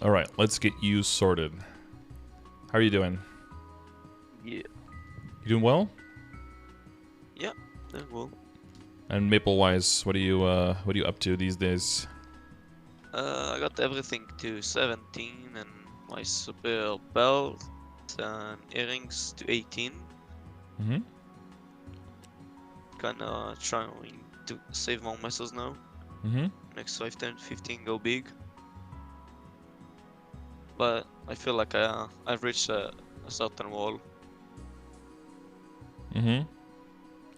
Alright, let's get you sorted. How are you doing? Yeah. You doing well? Yeah, well. And Maple-wise, what are you up to these days? I got everything to 17 and my super belt and earrings to 18. Mm-hmm. Kinda trying to save more muscles now. Mm-hmm. Next 5, 10, 15 go big. But I feel like I've reached a certain wall. Mm-hmm.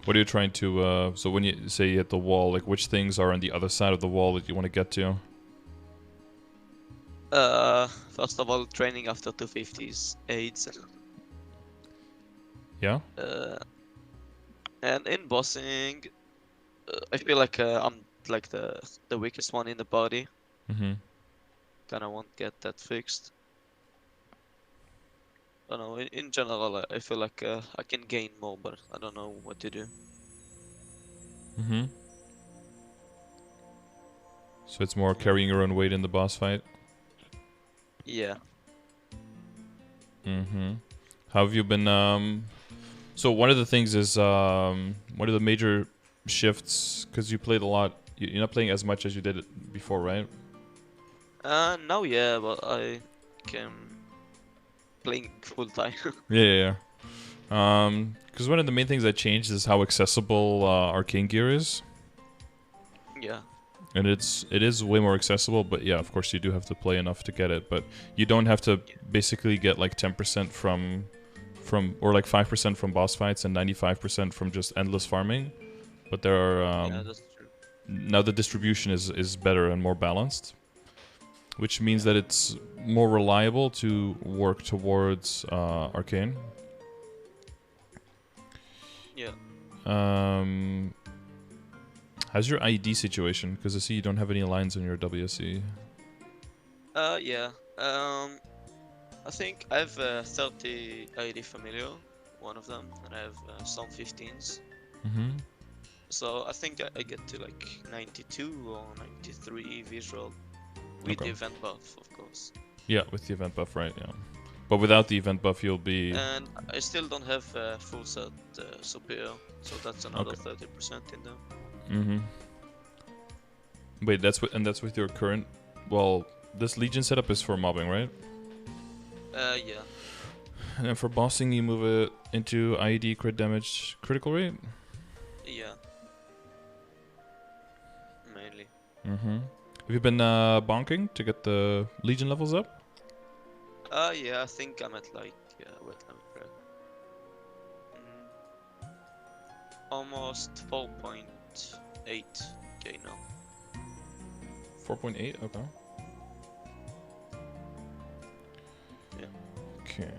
What are you trying to, so when you say you hit the wall, like which things are on the other side of the wall that you want to get to? First of all, training after 250s aids. Yeah? And in bossing, I feel like I'm like the weakest one in the body. Mm-hmm. Kinda want to get that fixed. I don't know, in general, I feel like I can gain more, but I don't know what to do. Mm-hmm. So it's more carrying your own weight in the boss fight? Yeah. Mm-hmm. How have you been, so one of the things is, one of the major shifts, because you played a lot, you're not playing as much as you did it before, right? Now yeah, but I can playing full time. Yeah, yeah, yeah. Because one of the main things that changed is how accessible arcane gear is, Yeah. and it is way more accessible. But yeah, of course you do have to play enough to get it. But you don't have to basically get like 10% from or like 5% from boss fights and 95% from just endless farming. But there are Yeah, that's true. now the distribution is better and more balanced, which means Yeah. that it's more reliable to work towards arcane. Yeah. Um, how's your ID situation? Because I see you don't have any lines on your WSC. Yeah. I think I have 30 ID familiar, one of them, and I have some 15s. Mm-hmm. So I think I get to like 92 or 93 visual with the Okay. event buff, of course. Yeah, with the event buff, right? Yeah. But without the event buff, you'll be And I still don't have full set superior, so that's another okay. 30% in there. Mm-hmm. Wait, that's with your current. Well, this Legion setup is for mobbing, right? Yeah, And then for bossing, you move it into ID crit damage critical rate. yeah, mainly. Mm-hmm. Have you been bonking to get the Legion levels up? Yeah, I think I'm at like, wait, let me check. Almost 4.8k now. 4.8. Okay. Yeah. Okay.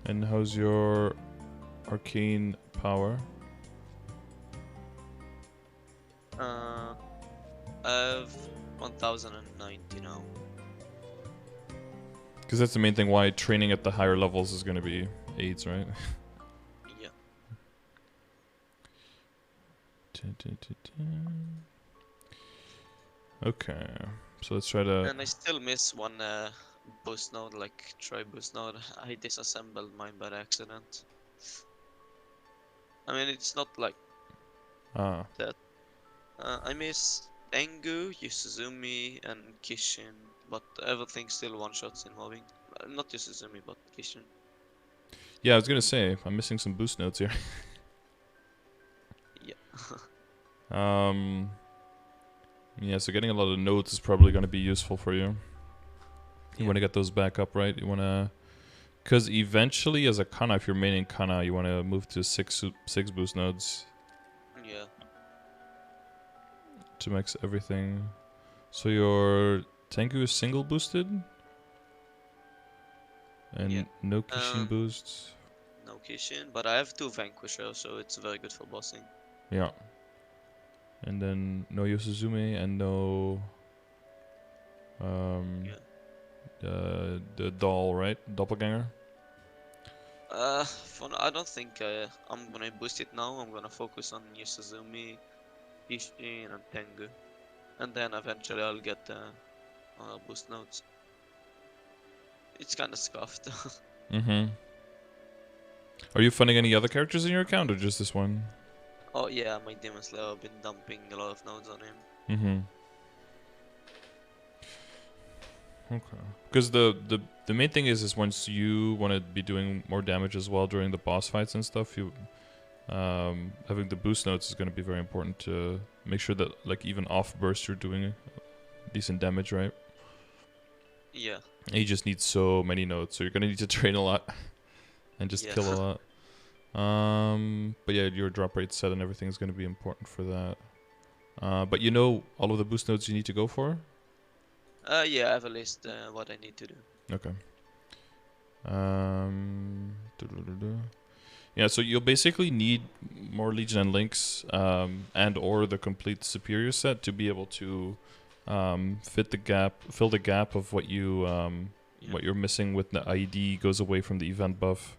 And how's your arcane power? I have 1090 now. Because that's the main thing why training at the higher levels is going to be aids, right? Yeah. Okay. So let's try to... And I still miss one boost node, like try boost node. I disassembled mine by accident. I mean, it's not like Ah. that. I miss Tengu, Yusuzumi, and Kishin, but everything still one-shots in mobbing. Not Yusuzumi, but Kishin. Yeah, I was going to say, I'm missing some boost notes here. Yeah. Yeah, so getting a lot of notes is probably going to be useful for you. You want to get those back up, right? You want to... Because eventually, as a Kanna, if you're maining Kanna, you want to move to six boost nodes Yeah. to max everything. So your Tengu is single boosted? And Yeah. no Kishin boosts? No Kishin, but I have 2 Vanquisher, so it's very good for bossing. Yeah. And then no Yosuzume and no... Yeah. The doll, right? Doppelganger? For now, I don't think I'm gonna boost it now. I'm gonna focus on Yusuzumi, Kishin, and Tengu. and then eventually I'll get the boost nodes. It's kind of scuffed. Mm-hmm. Are you funding any other characters in your account or just this one? Oh yeah, my Demon Slayer, I've been dumping a lot of nodes on him. Mm-hmm. Okay. Because the main thing is once you want to be doing more damage as well during the boss fights and stuff, you having the boost notes is going to be very important to make sure that like even off burst you're doing decent damage, right? Yeah. And you just need so many nodes, so you're going to need to train a lot and just Yeah. kill a lot. But yeah, your drop rate set and everything is going to be important for that. But you know all of the boost nodes you need to go for? Yeah, I have a list what I need to do. Okay. Yeah, so you'll basically need more Legion and Links and or the complete Superior set to be able to fill the gap of what you what you're missing with the ID goes away from the event buff.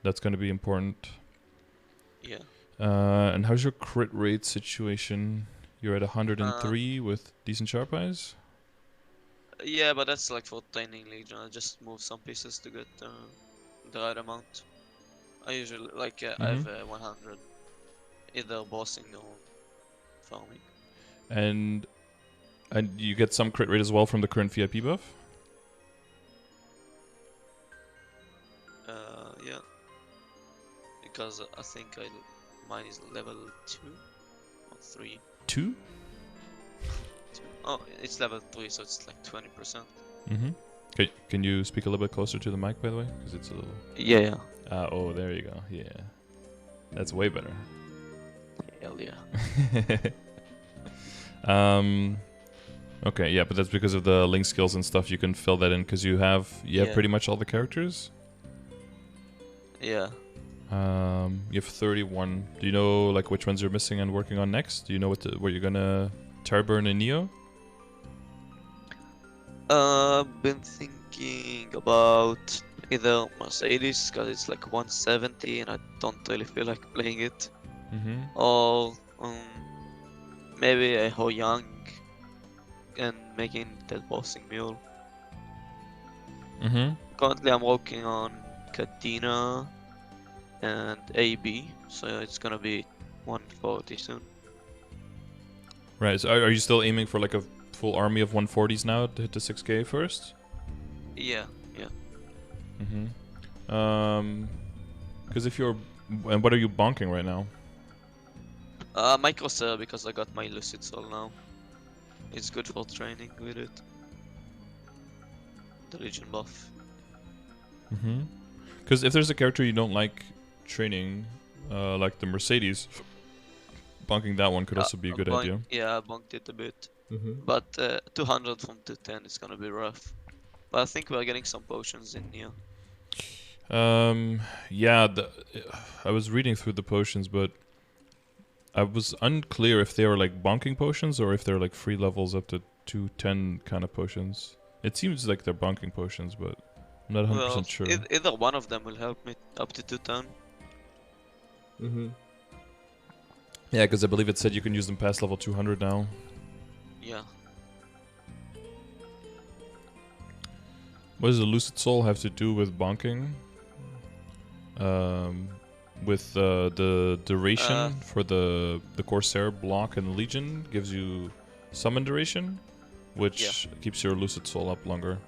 That's going to be important. Yeah. And how's your crit rate situation? You're at 103 with decent sharp eyes? Yeah, but that's like for training Legion. I just move some pieces to get the right amount. I usually like I have 100, either bossing or farming. And you get some crit rate as well from the current VIP buff? Yeah. Because I think mine is level 2 or 3. 2? Oh, it's level 3, so it's like 20%. Mm-hmm. Can you speak a little bit closer to the mic, by the way? Because it's a little... Yeah. Oh, there you go. Yeah. That's way better. Hell yeah. Okay, yeah, but that's because of the link skills and stuff. You can fill that in because you have pretty much all the characters. Yeah. You have 31. Do you know like which ones you're missing and working on next? Do you know what you're gonna Tarburn and Neo? Been thinking about either Mercedes because it's like 170 and I don't really feel like playing it, or maybe a Ho Yang and making that bossing mule. Currently I'm working on Katina and AB, so it's gonna be 140 soon. Right, so are you still aiming for like a full army of 140s now to hit the 6k first? Yeah. Because if you're... And what are you bonking right now? Microserve because I got my Lucid Soul now. It's good for training with it. The Legion buff. Because if there's a character you don't like training, like the Mercedes, bonking that one could also be a good idea. Yeah, I bonked it a bit. But 200 from 210 is gonna be rough. But I think we're getting some potions in here. Yeah, I was reading through the potions, but I was unclear if they were like bonking potions or if they're like free levels up to 210 kind of potions. It seems like they're bonking potions, but I'm not 100% sure. Either one of them will help me up to 210. Yeah, because I believe it said you can use them past level 200 now. Yeah. What does the Lucid Soul have to do with bonking? With the duration for the Corsair block and Legion gives you summon duration, which keeps your Lucid Soul up longer,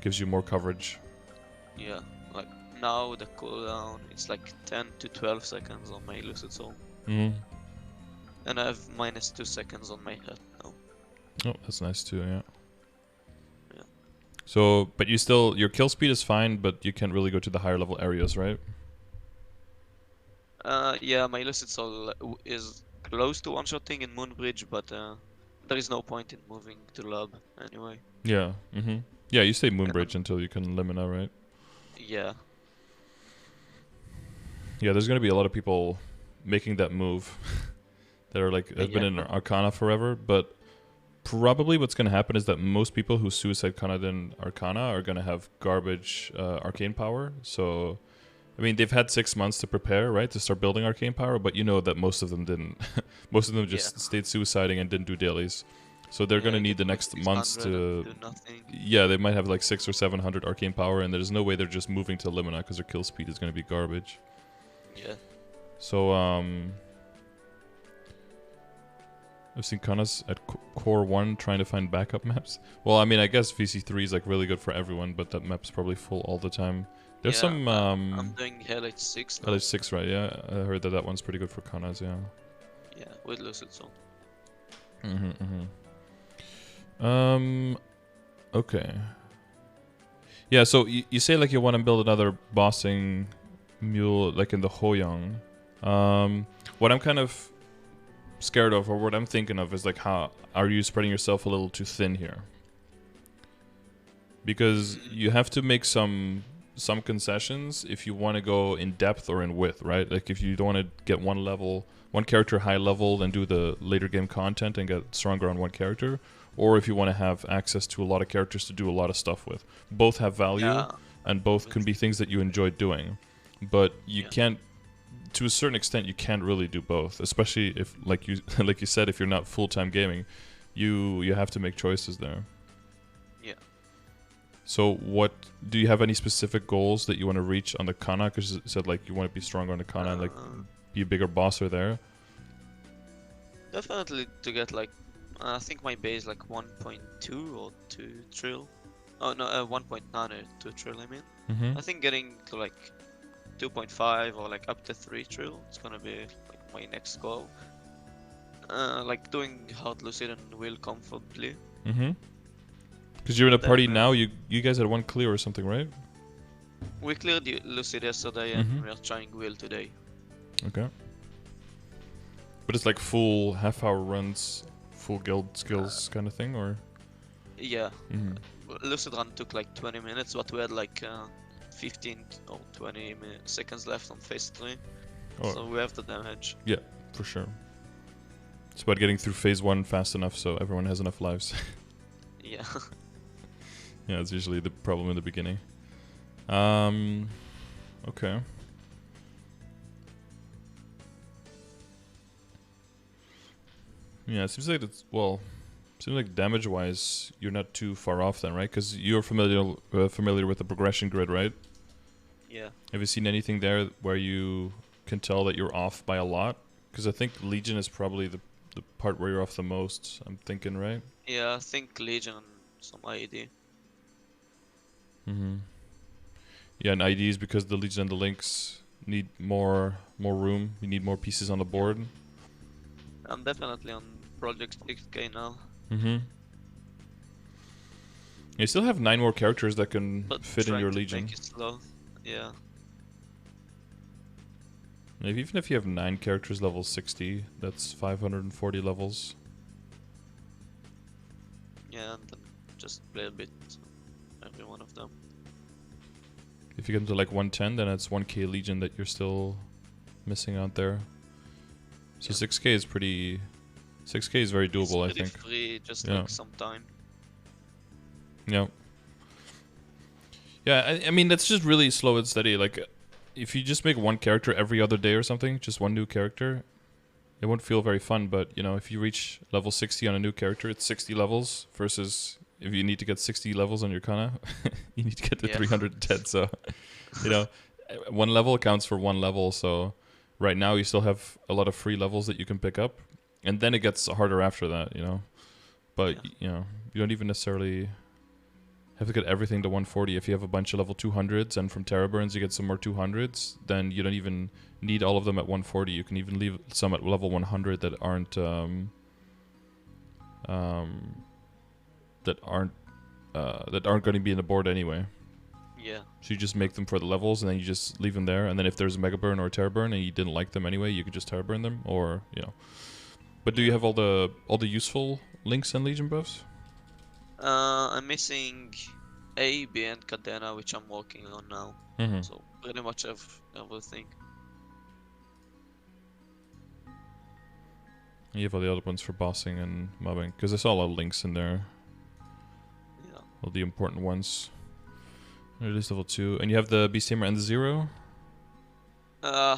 gives you more coverage. Yeah, like now the cooldown it's like 10 to 12 seconds on my Lucid Soul. And I have -2 seconds on my head now. Oh, that's nice too, yeah. So, but your kill speed is fine, but you can't really go to the higher level areas, right? Yeah, my Lucid Soul is close to one-shotting in Moonbridge, but there is no point in moving to lab anyway. Yeah, yeah, you stay Moonbridge until you can Limina, right? Yeah. Yeah, there's gonna be a lot of people making that move that are like have been in Arcana forever, but probably what's gonna happen is that most people who suicide Kanna in Arcana are gonna have garbage arcane power. So, I mean, they've had 6 months to prepare, right, to start building arcane power, but you know that most of them didn't. Most of them just stayed suiciding and didn't do dailies. So they're gonna you need the get next like months 600 to. and do nothing. Yeah, they might have like 600 or 700 arcane power, and there's no way they're just moving to Limina because their kill speed is gonna be garbage. Yeah. So I've seen Kanna's at Core 1 trying to find backup maps. Well, I mean, I guess VC3 is like really good for everyone, but that map's probably full all the time. There's Yeah, some I'm doing LH6 now. LH6, right? Yeah, I heard that one's pretty good for Kanna's. Yeah. Yeah, with Lucid Zone. Okay. Yeah, so you say like you want to build another bossing mule like in the Hoyong. What I'm kind of scared of, or what I'm thinking of, is like, how are you spreading yourself a little too thin here? Because you have to make some concessions if you want to go in depth or in width, right? Like if you don't want to get one character high level and do the later game content and get stronger on one character, or if you want to have access to a lot of characters to do a lot of stuff with. Both have value, and both can be things that you enjoy doing. But you can't, to a certain extent, you can't really do both. Especially if, like you like you said, if you're not full-time gaming, you have to make choices there. Yeah. So what, do you have any specific goals that you want to reach on the Kanna? Because you said like you want to be stronger on the Kanna and like be a bigger bosser there. Definitely to get like, I think my base like 1.2 or 2 trill. Oh no, 1.9 or 2 trill, I mean. I think getting to like 2.5 or like up to 3 trill, it's gonna be like my next goal. Like doing hard lucid and will comfortably. Because you're in a party now, you guys had one clear or something, right? We cleared the lucid yesterday and we are trying will today. Okay. But it's like full half-hour runs, full guild skills kind of thing, or? Yeah. Lucid run took like 20 minutes, but we had like 15 or 20 seconds left on phase 3. Oh. So we have the damage. Yeah, for sure. It's about getting through phase 1 fast enough so everyone has enough lives. Yeah. Yeah, it's usually the problem in the beginning. Okay. Yeah, it seems like it's, well, seems like damage-wise, you're not too far off then, right? Because you're familiar with the progression grid, right? Yeah. Have you seen anything there where you can tell that you're off by a lot? Because I think Legion is probably the part where you're off the most, I'm thinking, right? Yeah, I think Legion and some ID. Yeah, and IDs, because the Legion and the Lynx need more room. You need more pieces on the board. I'm definitely on Project 6K now. You still have 9 more characters that can fit in your Legion. Make it slow. Yeah. Even if you have 9 characters level 60, that's 540 levels. Yeah, and then just play a bit every one of them. If you get them to like 110, then it's 1k Legion that you're still missing out there. So 6k is pretty... 6k is very doable, I think. It's pretty free, just like some time. Yeah. Yeah, I mean, that's just really slow and steady. Like, if you just make one character every other day or something, just one new character, it won't feel very fun. But, you know, if you reach level 60 on a new character, it's 60 levels versus if you need to get 60 levels on your Kanna, you need to get to 310. So, you know, one level counts for one level. So right now you still have a lot of free levels that you can pick up. And then it gets harder after that, you know. But, you know, you don't even necessarily have to get everything to 140. If you have a bunch of level 200s and from Terra Burns you get some more 200s, then you don't even need all of them at 140. You can even leave some at level 100 that aren't going to be in the board anyway. Yeah. So you just make them for the levels and then you just leave them there, and then if there's a Mega Burn or a Terra Burn and you didn't like them anyway, you could just Terra Burn them, or, you know. But do you have all the useful Lynx and Legion buffs? I'm missing A, B, and Kanna, which I'm working on now. So pretty much everything. You have all the other ones for bossing and mobbing, because I saw a lot of Lynx in there. Yeah. All the important ones. At least level 2. And you have the Beast Tamer and the Zero? I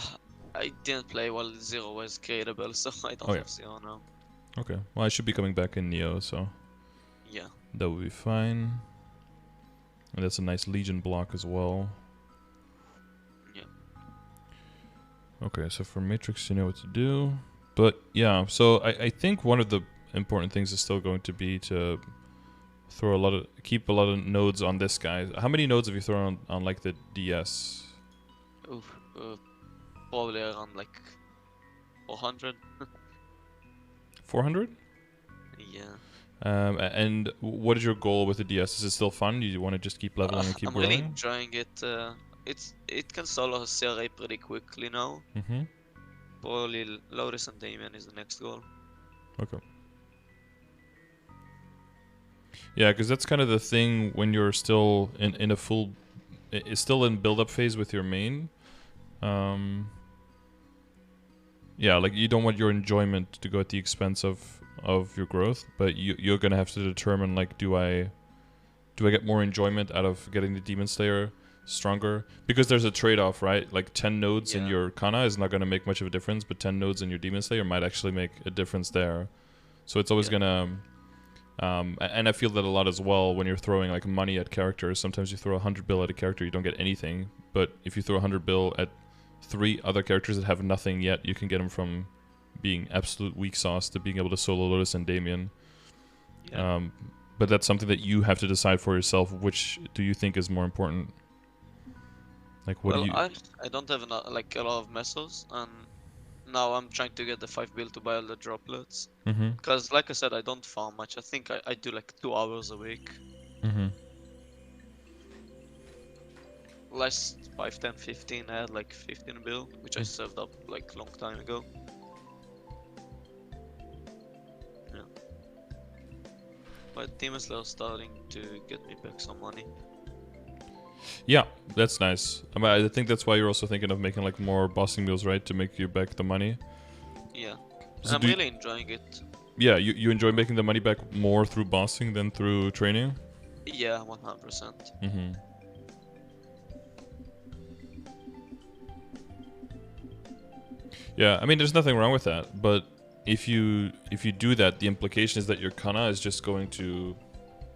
didn't play while Zero was creatable, so I don't have Zero now. Okay. Well, I should be coming back in Neo, so Yeah. that would be fine. And that's a nice Legion block as well. Yeah. Okay, so for Matrix, you know what to do. But yeah, so I think one of the important things is still going to be to keep a lot of nodes on this guy. How many nodes have you thrown on like the DS? Oof, probably around like 400. 400? Yeah. And what is your goal with the DS? Is it still fun? Do you want to just keep leveling and keep I'm growing? really enjoying it. It can solo CRA pretty quickly now. Mm-hmm. Probably Lotus and Damien is the next goal. Okay. Yeah, because that's kind of the thing when you're still in a full... It's still in build-up phase with your main. Yeah, like you don't want your enjoyment to go at the expense of your growth, but you're gonna have to determine like, do I get more enjoyment out of getting the Demon Slayer stronger? Because there's a trade-off, right? Like 10 nodes in your Kanna is not gonna make much of a difference, but 10 nodes in your Demon Slayer might actually make a difference there. So it's always gonna... and I feel that a lot as well when you're throwing like money at characters. Sometimes you throw 100 bill at a character, you don't get anything. But if you throw 100 bill at 3 other characters that have nothing yet, you can get them from being absolute weak sauce to being able to solo Lotus and Damien. Yeah. But that's something that you have to decide for yourself. Which do you think is more important? Like, what do you... I don't have like a lot of mesos, and now I'm trying to get the 5 bill to buy all the droplets. Mm-hmm. Because like I said, I don't farm much. I think I do like 2 hours a week. Mm-hmm. Last 5, 10, 15, I had like 15 bill, which I saved up like long time ago. Yeah. But Demon Slayer starting to get me back some money. Yeah, that's nice. I mean, I think that's why you're also thinking of making like more bossing meals, right? To make you back the money. Yeah. So I'm really enjoying it. Yeah, you enjoy making the money back more through bossing than through training? Yeah, 100%. Mm-hmm. Yeah, I mean, there's nothing wrong with that, but if you do that, the implication is that your Kanna is just going to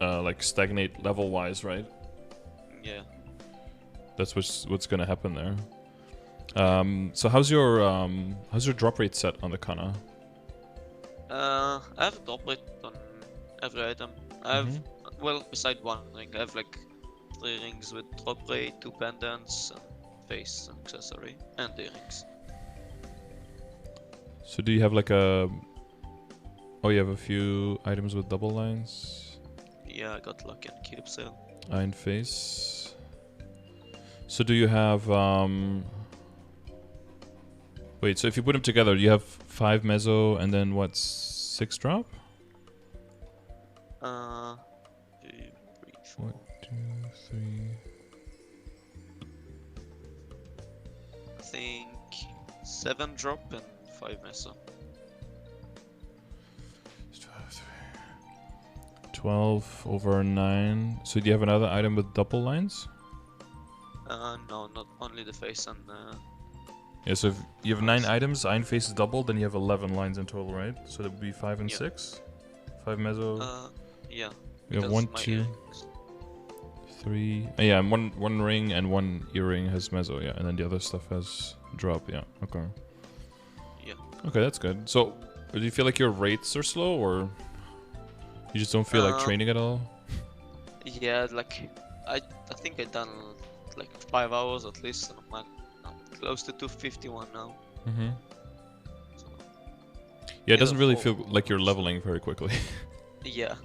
like stagnate level-wise, right? Yeah. That's what's going to happen there. So how's your drop rate set on the Kanna? I have a drop rate on every item. I have, well, beside one ring, I have like 3 rings with drop rate, 2 pendants, and face accessory, and earrings. So do you have like a... Oh, you have a few items with double lines? Yeah, I got lucky and keep sale. Iron face. So do you have... Wait, so if you put them together, you have 5 meso and then what, 6 drop? 2, 3, 4. 1, 2, 3... I think 7 drop and 5 meso. 12 over 9. So do you have another item with double lines? No, not only the face and... Yeah, so if you have 9 items, Iron Face is double, then you have 11 lines in total, right? So that would be 5 and 6? 5 meso? Yeah. We have 1, 2, 3... yeah, and one ring and 1 earring has meso, yeah. And then the other stuff has drop, yeah. Okay. Yeah. Okay, that's good. So, do you feel like your rates are slow, or you just don't feel like training at all? Yeah, like I think I done like 5 hours at least, and I'm close to 251 now. Mm-hmm. So, yeah, it doesn't really feel like you're leveling very quickly. Yeah,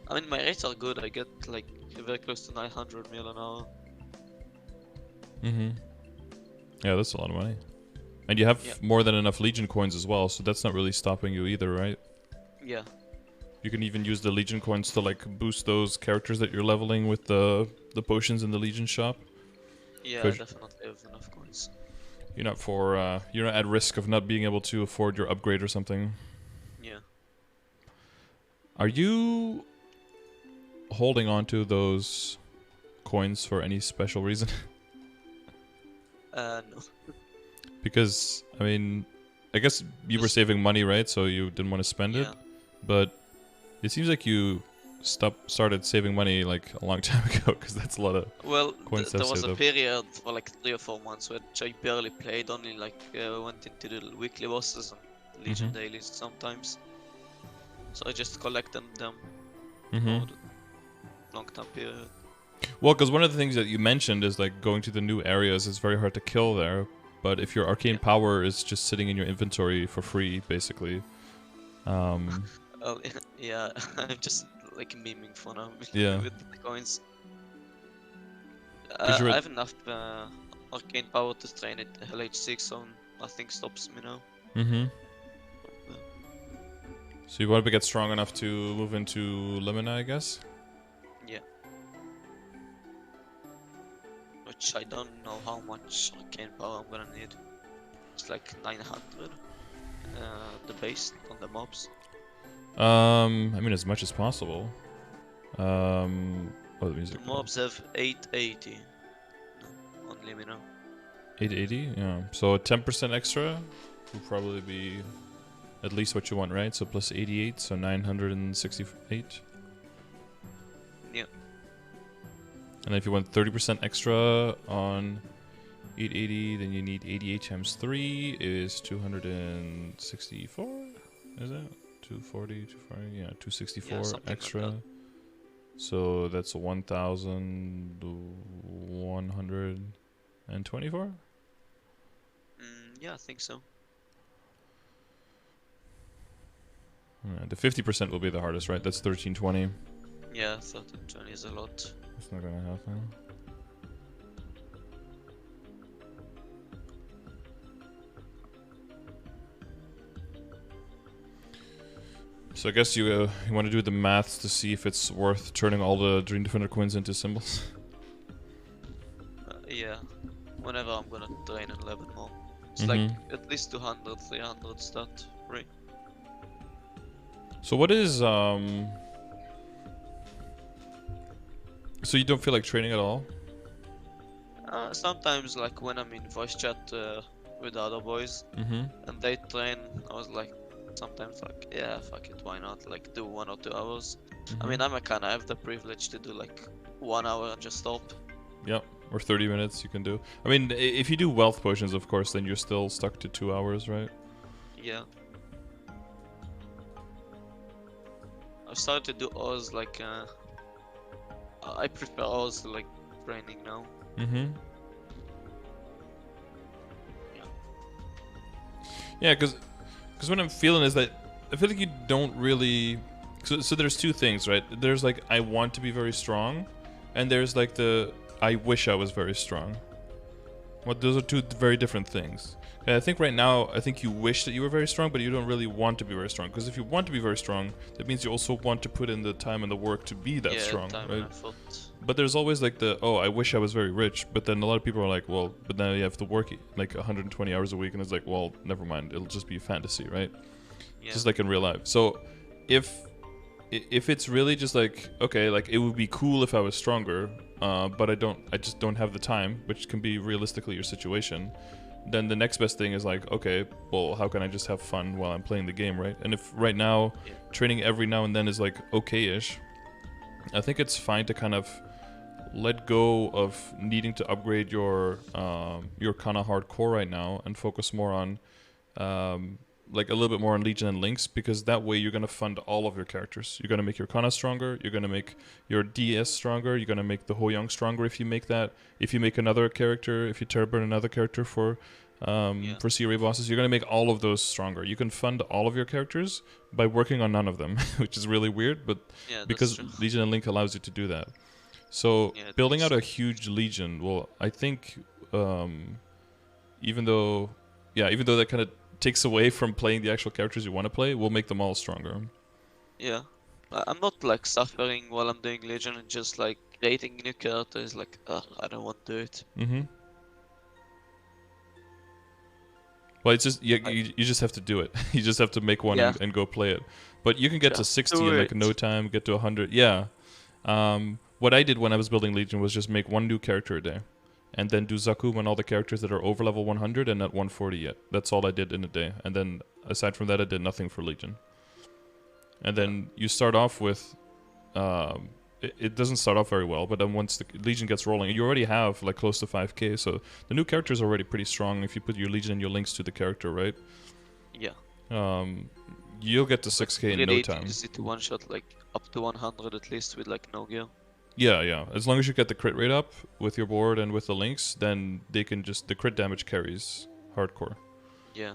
I mean my rates are good. I get like very close to 900 mil an hour. Mm-hmm. Yeah, that's a lot of money. And you have more than enough Legion coins as well, so that's not really stopping you either, right? Yeah. You can even use the Legion coins to like boost those characters that you're leveling with the potions in the Legion shop. Yeah, I definitely have enough coins. You're not at risk of not being able to afford your upgrade or something. Yeah. Are you holding on to those coins for any special reason? No. Because, I mean, I guess you were saving money, right? So you didn't want to spend it? But it seems like you started saving money like a long time ago, because that's a lot of coins there to was save a up. period for like 3 or 4 months which I barely played, only like went into the weekly bosses and Legion dailies sometimes. So I just collected them for the long time period. Well, because one of the things that you mentioned is like going to the new areas is very hard to kill there. But if your arcane power is just sitting in your inventory for free, basically. Oh, yeah, I'm just like memeing for now with the coins. I have enough arcane power to train it LH6, so nothing stops me now. So you want to get strong enough to move into Limina, I guess? Yeah. Which I don't know how much arcane power I'm gonna need. It's like 900. The base on the mobs. I mean, as much as possible. Oh, the music. The mobs have 880 on Limina. 880? Yeah. So 10% extra would probably be at least what you want, right? So plus 88, so 968. Yeah. And if you want 30% extra on 880, then you need 88 times 3 is 264? Is that? 240, 240, yeah, 264 extra. Like that. So that's 1,124? Yeah, I think so. The 50% will be the hardest, right? That's 1320. Yeah, 1320 is a lot. It's not gonna happen. So I guess you want to do the maths to see if it's worth turning all the Dream Defender coins into symbols. Yeah, whenever I'm gonna train and level more. It's like at least 200, 300 stat free. So what is so you don't feel like training at all? Sometimes, like when I'm in voice chat with the other boys and they train, I was like, sometimes like, yeah, fuck it, why not? Like do 1 or 2 hours. I mean, I'm a Kanna, I have the privilege to do like 1 hour and just stop. Yep, or 30 minutes you can do. I mean, if you do wealth potions, of course, then you're still stuck to 2 hours, right? Yeah. I've started to do Oz, like, I prefer Oz to like training now. Yeah, because what I'm feeling is that I feel like you don't really... So there's two things, right? There's like, I want to be very strong, and there's like the, I wish I was very strong. Well, those are two very different things. And I think right now, I think you wish that you were very strong, but you don't really want to be very strong. Because if you want to be very strong, that means you also want to put in the time and the work to be that strong, right? But there's always like the, oh, I wish I was very rich. But then a lot of people are like, well, but now you have to work like 120 hours a week. And it's like, well, never mind. It'll just be fantasy, right? Yeah. Just like in real life. So if it's really just like, okay, like it would be cool if I was stronger, but I just don't have the time, which can be realistically your situation, then the next best thing is like, okay, well, how can I just have fun while I'm playing the game, right? And if right now, training every now and then is like okay-ish, I think it's fine to kind of let go of needing to upgrade your Kanna hardcore right now and focus more on like a little bit more on Legion and Lynx, because that way you're going to fund all of your characters. You're going to make your Kanna stronger, you're going to make your DS stronger, you're going to make the Ho Young stronger if you make that. If you make another character, if you Terraburn another character for CRA bosses, you're going to make all of those stronger. You can fund all of your characters by working on none of them, which is really weird, but because Legion and Link allows you to do that. So building out a huge Legion, well, I think even though that kind of takes away from playing the actual characters you want to play, will make them all stronger. Yeah, I'm not like suffering while I'm doing Legion and just like creating new characters. Like, I don't want to do it. Well, it's just you just have to do it. You just have to make one and go play it. But you can get to 60 in like no time, get to 100. Yeah. What I did when I was building Legion was just make one new character a day. And then do Zakum on all the characters that are over level 100 and not 140 yet. That's all I did in a day. And then, aside from that, I did nothing for Legion. And then you start off with, it doesn't start off very well, but then once the Legion gets rolling, you already have like close to 5k, so the new character is already pretty strong if you put your Legion and your links to the character, right? Yeah. You'll get to 6k in no time. Easy to one shot like up to 100 at least with like no gear. Yeah. As long as you get the crit rate up with your board and with the links, then they can just, the crit damage carries hardcore. Yeah.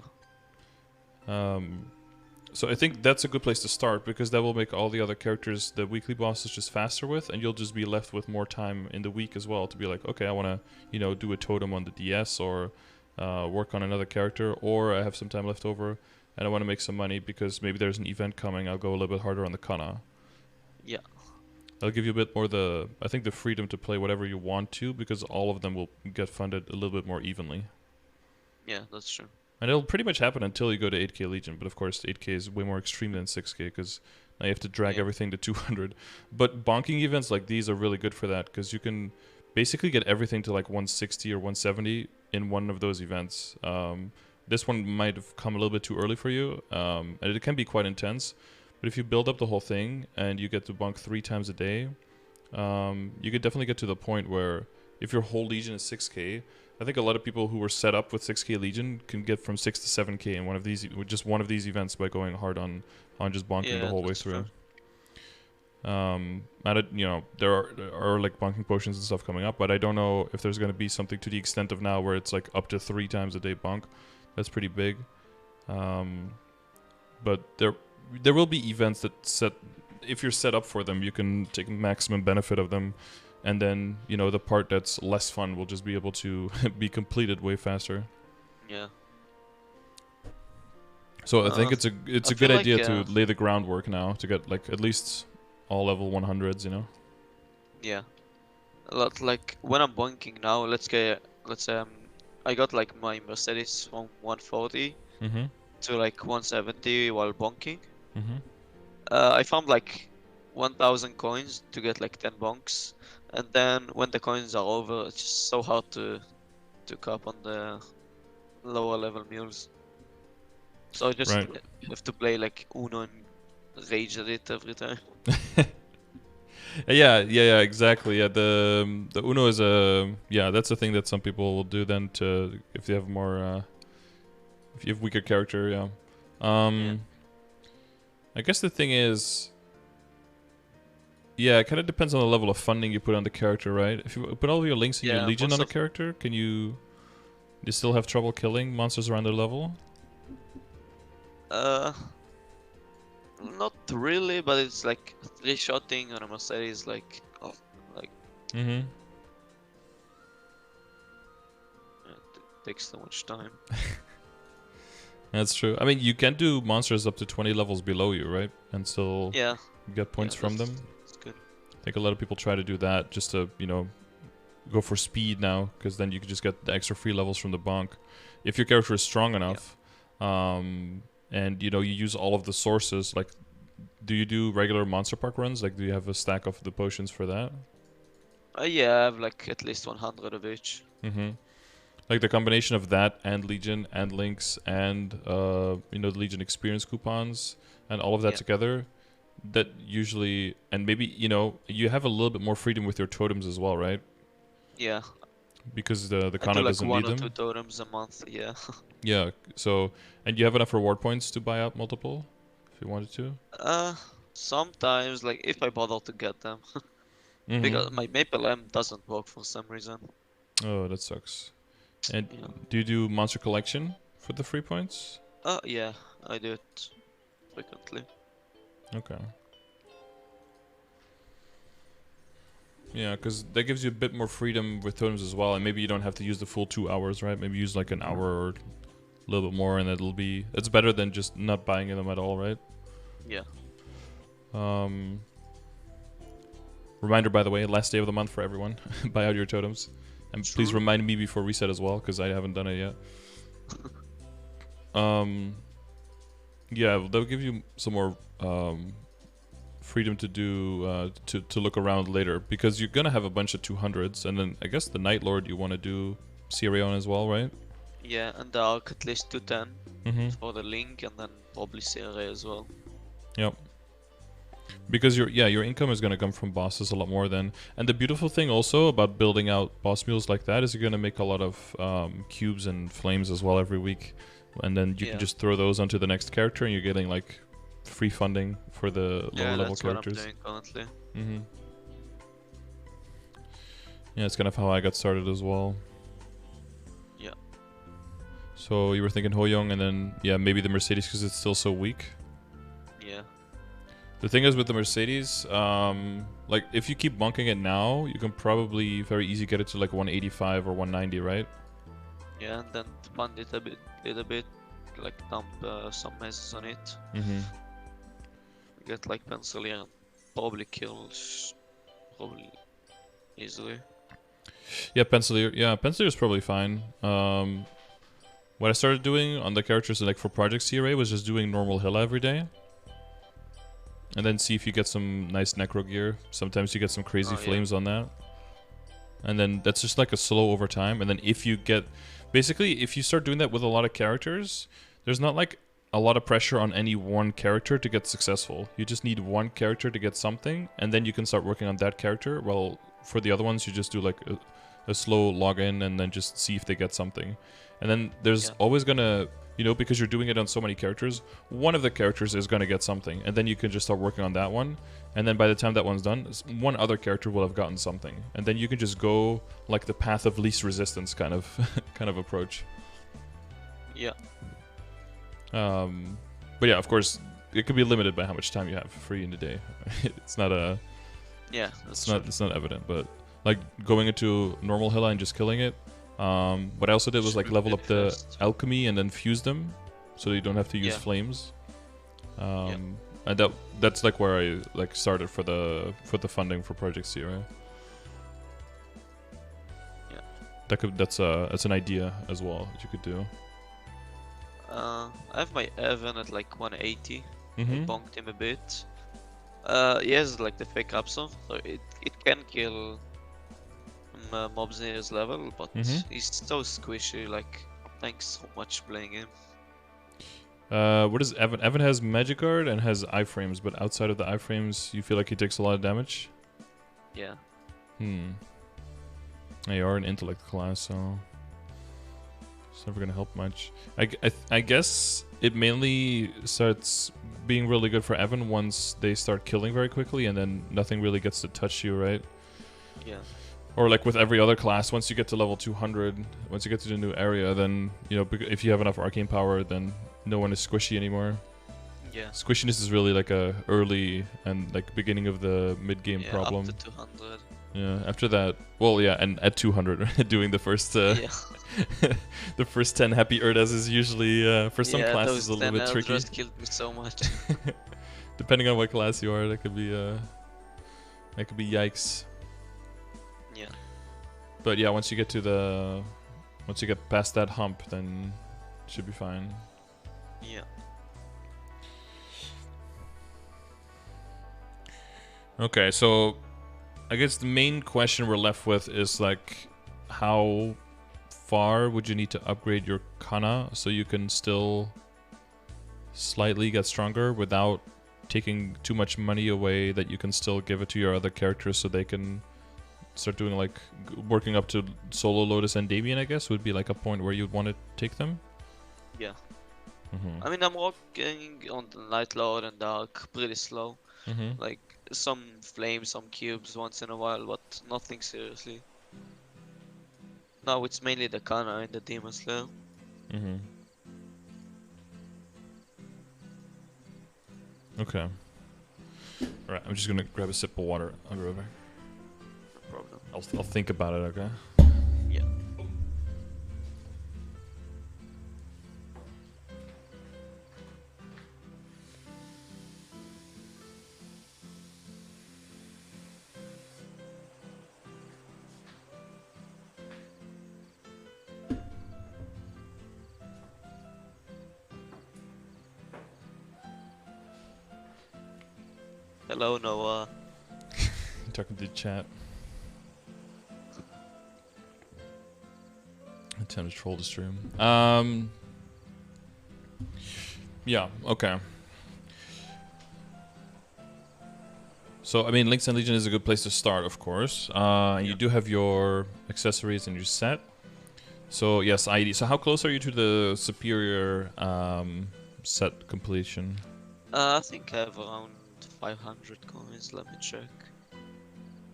So I think that's a good place to start, because that will make all the other characters, the weekly bosses, just faster with, and you'll just be left with more time in the week as well to be like, okay, I want to, do a totem on the DS, or work on another character, or I have some time left over and I want to make some money because maybe there's an event coming. I'll go a little bit harder on the Kanna. Yeah. That'll give you a bit more the freedom to play whatever you want to, because all of them will get funded a little bit more evenly. Yeah, that's true. And it'll pretty much happen until you go to 8k Legion, but of course 8k is way more extreme than 6k, because now you have to drag everything to 200. But bonking events like these are really good for that, because you can basically get everything to like 160 or 170 in one of those events. This one might have come a little bit too early for you, and it can be quite intense. But if you build up the whole thing and you get to bonk 3 times a day, you could definitely get to the point where if your whole Legion is 6k, I think a lot of people who were set up with 6k Legion can get from 6 to 7k in one of these events by going hard on just bonking the whole way through. There are like bonking potions and stuff coming up, but I don't know if there's going to be something to the extent of now where it's like up to 3 times a day bonk. That's pretty big. But there will be events that if you're set up for them, you can take maximum benefit of them. And then, the part that's less fun will just be able to be completed way faster. Yeah. So I think it's a good idea to lay the groundwork now to get like at least all level 100s, Yeah. A lot like when I'm bonking now, let's say I got like my Mercedes from 140 to like 170 while bonking. I found like 1,000 coins to get like 10 bonks. And then when the coins are over, it's just so hard to cap on the lower level mules. So I just have to play like Uno and rage at it every time. Yeah, exactly. Yeah, the Uno is that's a thing that some people will do then if they have more if you have weaker character. Yeah. I guess the thing is, yeah, it kind of depends on the level of funding you put on the character, right? If you put all of your links and your Legion on a character, can you still have trouble killing monsters around their level? Not really, but it's like 3-shotting on a Mercedes, like. It takes so much time. That's true. I mean, you can do monsters up to 20 levels below you, right? And still get points from them. That's good. I think a lot of people try to do that just to, go for speed now, because then you can just get the extra free levels from the bonk. If your character is strong enough, and, you use all of the sources, like, do you do regular monster park runs? Like, do you have a stack of the potions for that? Yeah, I have like at least 100 of each. Like the combination of that and Legion and links and the Legion experience coupons and all of that together, that usually, and maybe you have a little bit more freedom with your totems as well, right? Yeah. Because the Kanna doesn't need them. 1 or 2 totems a month, yeah. Yeah. So, and you have enough reward points to buy out multiple, if you wanted to. Sometimes, like if I bother to get them, because my MapleM doesn't work for some reason. Oh, that sucks. And do you do monster collection for the free points? Yeah, I do it frequently. Okay. Yeah, because that gives you a bit more freedom with totems as well, and maybe you don't have to use the full 2 hours, right? Maybe use like an hour or a little bit more, and it's better than just not buying them at all, right? Yeah. Reminder, by the way, last day of the month for everyone. Buy out your totems. And please remind me before reset as well, because I haven't done it yet. Yeah, that'll give you some more freedom to do to look around later, because you're gonna have a bunch of 200s, and then I guess the Night Lord you want to do Sirion as well, right? Yeah, and the Arc at least 210 for the Link, and then probably CRA as well. Yep. Because your income is going to come from bosses a lot more than. And the beautiful thing also about building out boss mules like that is you're going to make a lot of cubes and flames as well every week, and then you can just throw those onto the next character, and you're getting like free funding for the lower level characters. Yeah, that's what I'm doing currently. Yeah, it's kind of how I got started as well. Yeah. So you were thinking Hoyoung, and then maybe the Mercedes because it's still so weak. Yeah. The thing is with the Mercedes, like if you keep bunking it now, you can probably very easy get it to like 185 or 190, right? Yeah, and then fund it a little bit, like dump some messes on it. Get like Pencilier and probably kills easily. Yeah, Pencilier. Yeah, Pencilier is probably fine. What I started doing on the characters like for Project CRA was just doing normal Hilla every day. And then see if you get some nice Necro gear. Sometimes you get some crazy flames on that. And then that's just like a slow over time. And then if you get... Basically, if you start doing that with a lot of characters, there's not like a lot of pressure on any one character to get successful. You just need one character to get something, and then you can start working on that character. Well, for the other ones, you just do like a slow login and then just see if they get something. And then there's always gonna... You know, because you're doing it on so many characters, one of the characters is going to get something, and then you can just start working on that one, and then by the time that one's done, one other character will have gotten something, and then you can just go like the path of least resistance kind of kind of approach. Yeah. But yeah, of course, it could be limited by how much time you have free in the day. It's not a... Yeah, it's not evident, but like going into normal Hilla and just killing it. What I also did was like level up the alchemy and then fuse them, so you don't have to use flames. And that's like where I like started for the funding for Project Sierra. Yeah. That's an idea as well that you could do. I have my Evan at like 180. I bonked him a bit. He has like the fake capsule, so it can kill mobs near his level, but he's so squishy, like, thanks so much playing him. What is Evan? Evan has Magic Guard and has iframes, but outside of the iframes, you feel like he takes a lot of damage? Yeah. You are an intellect class, so it's never gonna help much. I guess it mainly starts being really good for Evan once they start killing very quickly, and then nothing really gets to touch you, right? Yeah. Or like with every other class, once you get to level 200, once you get to the new area, then, you know, if you have enough arcane power, then no one is squishy anymore. Yeah. Squishiness is really like a early and like beginning of the mid-game problem. Up to 200. Yeah, after that, well, yeah, and at 200, doing the first the first 10 happy Urdas is usually, for some classes, a little bit tricky. Those 10 killed me so much. Depending on what class you are, that could be yikes. Yeah. But yeah, once you get past that hump, then it should be fine. Yeah. Okay, so I guess the main question we're left with is like, how far would you need to upgrade your Kanna so you can still slightly get stronger without taking too much money away, that you can still give it to your other characters so they can start doing like working up to Solo, Lotus, and Damien, I guess, would be like a point where you'd want to take them? Yeah. I mean, I'm working on the Night Lord and Dark pretty slow. Like some flames, some cubes once in a while, but nothing seriously. Now it's mainly the Kanna and the Demon Slayer. Okay. Alright, I'm just gonna grab a sip of water. I'll be right back. No problem. I'll think about it, okay? Yeah. Hello, Noah. I'm talking to the chat. Time to troll the stream. Yeah, okay. So, I mean, Links and Legion is a good place to start, of course. You do have your accessories and your set. So, yes, ID. So, how close are you to the superior set completion? I think I have around 500 coins. Let me check.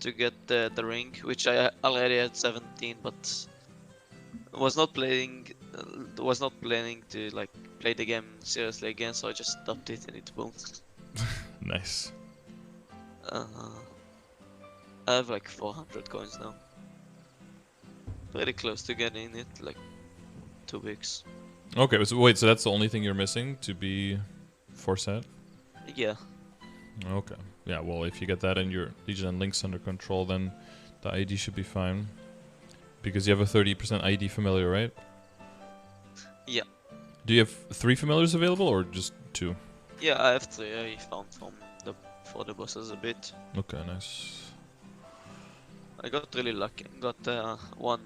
To get the ring, which I already had 17, but was not planning to like play the game seriously again, so I just stopped it and it boom. Nice. I have like 400 coins now. Pretty close to getting it, like 2 weeks. Okay, so wait, so that's the only thing you're missing to be 4 set? Yeah. Okay. Yeah, well, if you get that and your Legion and Links under control, then the ID should be fine. Because you have a 30% ID familiar, right? Yeah. Do you have 3 familiars available or just 2? Yeah, I have 3. I found for the bosses a bit. Okay, nice. I got really lucky. Got 1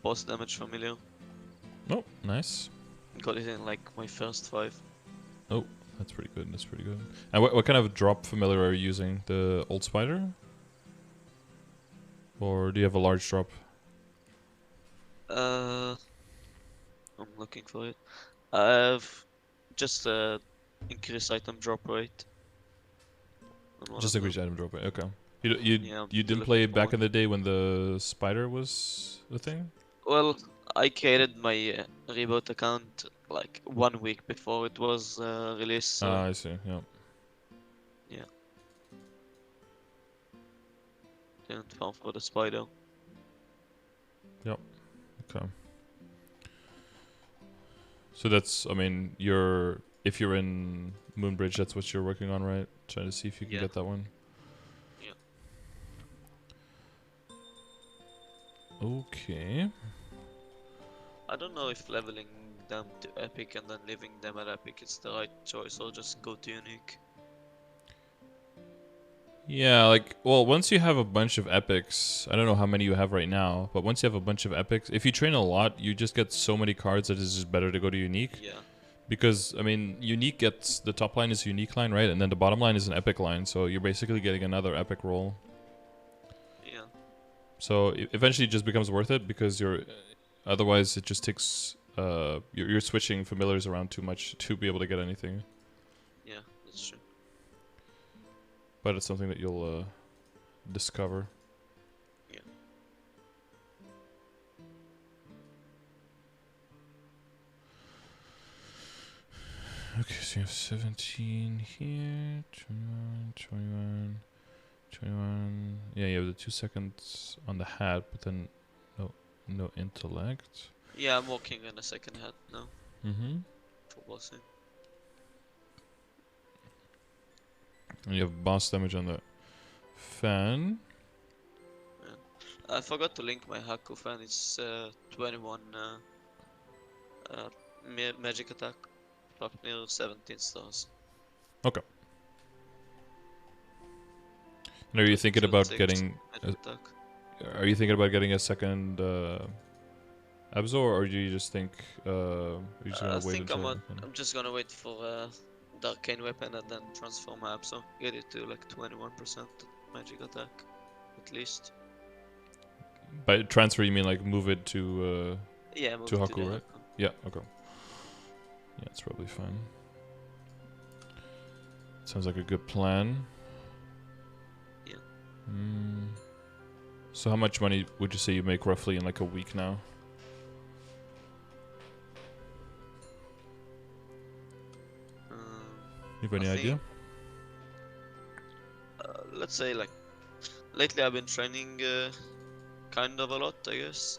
boss damage familiar. Oh, nice. Got it in like my first 5. Oh, that's pretty good. That's pretty good. And what kind of drop familiar are you using? The old spider? Or do you have a large drop? I'm looking for it. I have just increased item drop rate. Just increased item drop rate. Okay. You Yeah, didn't play back in the day when the spider was a thing? Well, I created my Reboot account like 1 week before it was released. So I see. Yeah. yeah. Didn't fall for the spider. Yep. Okay. So that's, I mean, if you're in Moonbridge, that's what you're working on, right? Trying to see if you can get that one. Yeah. Okay. I don't know if leveling them to epic and then leaving them at epic is the right choice, or just go to unique. Yeah, like, well, once you have a bunch of epics, I don't know how many you have right now, but once you have a bunch of epics, if you train a lot, you just get so many cards that it's just better to go to unique. Yeah. Because, I mean, unique gets, the top line is a unique line, right? And then the bottom line is an epic line, so you're basically getting another epic roll. Yeah. So eventually it just becomes worth it because otherwise it just takes, you're switching familiars around too much to be able to get anything. Yeah, that's true. But it's something that you'll discover. Yeah. Okay, so you have 17 here, 21, 21, 21. Yeah, you have the 2 seconds on the hat, but then no intellect. Yeah, I'm working on a second hat now. Mm-hmm. For bossing. And you have boss damage on the fan. Yeah. I forgot to link my Haku fan. It's 21 magic attack. Near 17 stars. Okay. And are you thinking about getting? Are you thinking about getting a second Abzor, or do you just think you're just gonna wait until? I'm just gonna wait for the arcane weapon and then transform my Abzor. Get it to like 21% magic attack, at least. By transfer, you mean like move it to? Yeah, move to it Haku, to right? Haku. Yeah. Okay. Yeah, it's probably fine. Sounds like a good plan. Yeah. So how much money would you say you make roughly in like a week now? You have any idea? Let's say like lately I've been training kind of a lot, I guess,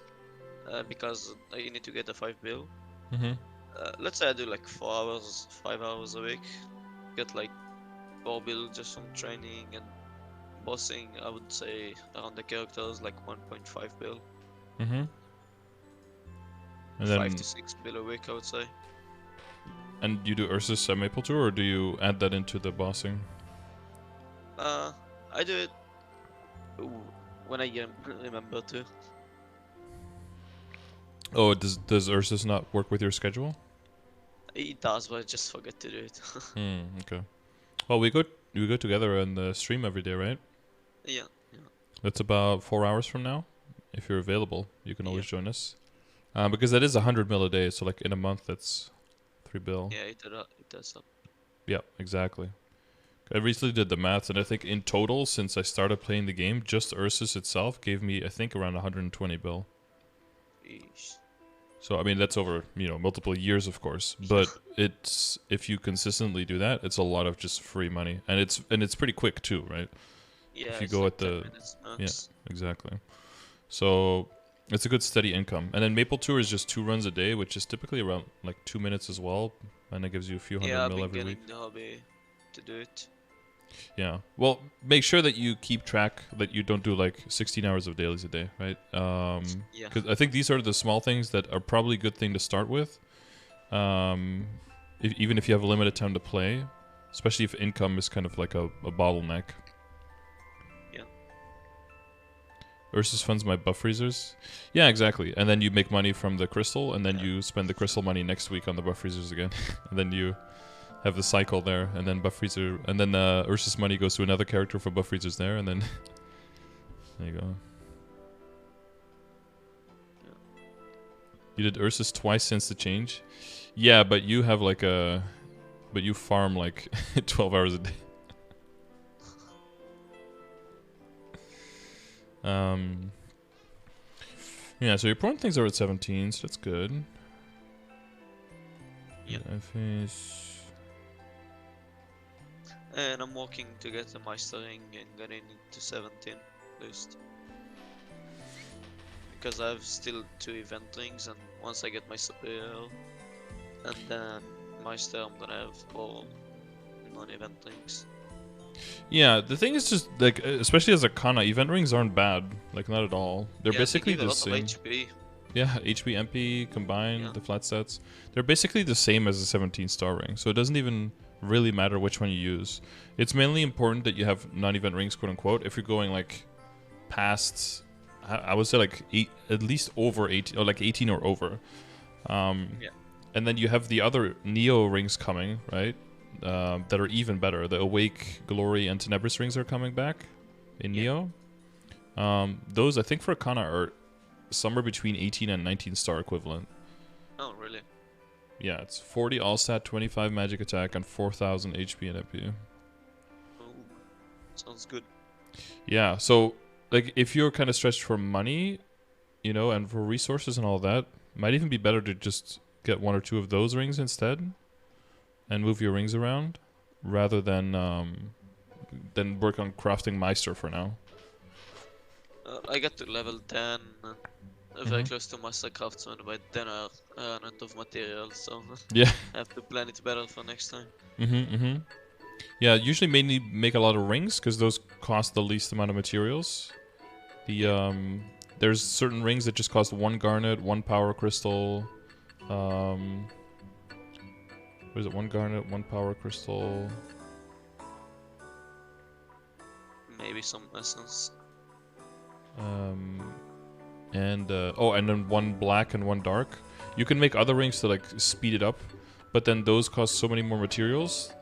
because you need to get a 5 bill. Mm-hmm. Let's say I do like 4 hours, 5 hours a week. Get like 4 bill just from training and bossing. I would say around the characters like 1.5 bill. Mm-hmm. And 5 to 6 bill a week, I would say. And you do Ursus at Maple Tour, or do you add that into the bossing? I do it when I remember to. Oh, does Ursus not work with your schedule? It does, but I just forget to do it. Okay. Well, we could go together and stream every day, right? Yeah. Yeah. That's about 4 hours from now. If you're available, you can always join us. Because that is 100 mil a day, so like in a month that's 3 bill. Yeah, it does up. Yeah, exactly. I recently did the maths, and I think in total, since I started playing the game, just Ursus itself gave me, I think, around 120 bill. Eesh. So I mean, that's over multiple years, of course. But it's if you consistently do that, it's a lot of just free money, and it's pretty quick too, right? Yeah, If you it's go like at 10 the minutes max. yeah, exactly. So it's a good steady income, and then Maple Tour is just 2 runs a day, which is typically around like 2 minutes as well, and it gives you a few hundred Yeah, I've mil been every week. getting the hobby to do it. Yeah. Well, make sure that you keep track that you don't do like 16 hours of dailies a day, right? Yeah. Because I think these are the small things that are probably a good thing to start with. Even if you have a limited time to play, especially if income is kind of like a bottleneck. Yeah. Ursus funds my buff freezers. Yeah, exactly. And then you make money from the crystal, and then you spend the crystal money next week on the buff freezers again. And then you have the cycle there, and then buff freezer, and then Ursus money goes to another character for buff freezers there, and then there you go. Yeah. You did Ursus twice since the change. Yeah, but you have like but you farm like 12 hours a day. Yeah, so your important things are at 17, so that's good. Yeah. And I'm working to get the mastering and getting into 17 list. Because I have still 2 event rings, and once I get my superior and then Meister, I'm gonna have all non-event rings. Yeah, the thing is just like, especially as a Kanna, event rings aren't bad. Like, not at all. They're basically they give the a lot same. of HP. Yeah, HP, MP combined, Yeah. the flat sets. They're basically the same as a 17 star ring, so it doesn't even really matter which one you use. It's mainly important that you have non-event rings, quote unquote, if you're going like past, I would say like at least over 18, or like 18 or over. Yeah. And then you have the other Neo rings coming, right? That are even better. The Awake, Glory, and Tenebris rings are coming back in Neo. Those, I think, for Kanna are somewhere between 18 and 19 star equivalent. Oh, really? Yeah, it's 40 all stat, 25 magic attack, and 4,000 HP and MP. Oh, sounds good. Yeah, so like if you're kind of stretched for money, and for resources and all that, might even be better to just get 1 or 2 of those rings instead, and move your rings around, rather than work on crafting Meister for now. I got to level 10, very close to Master Craftsman, but then I ran out of material, so Yeah. I have to plan it better for next time. Yeah, usually mainly make a lot of rings, because those cost the least amount of materials. There's certain rings that just cost 1 garnet, 1 power crystal. What is it? 1 garnet, 1 power crystal. Maybe some essence. And then 1 black and 1 dark. You can make other rings to like speed it up, but then those cost so many more materials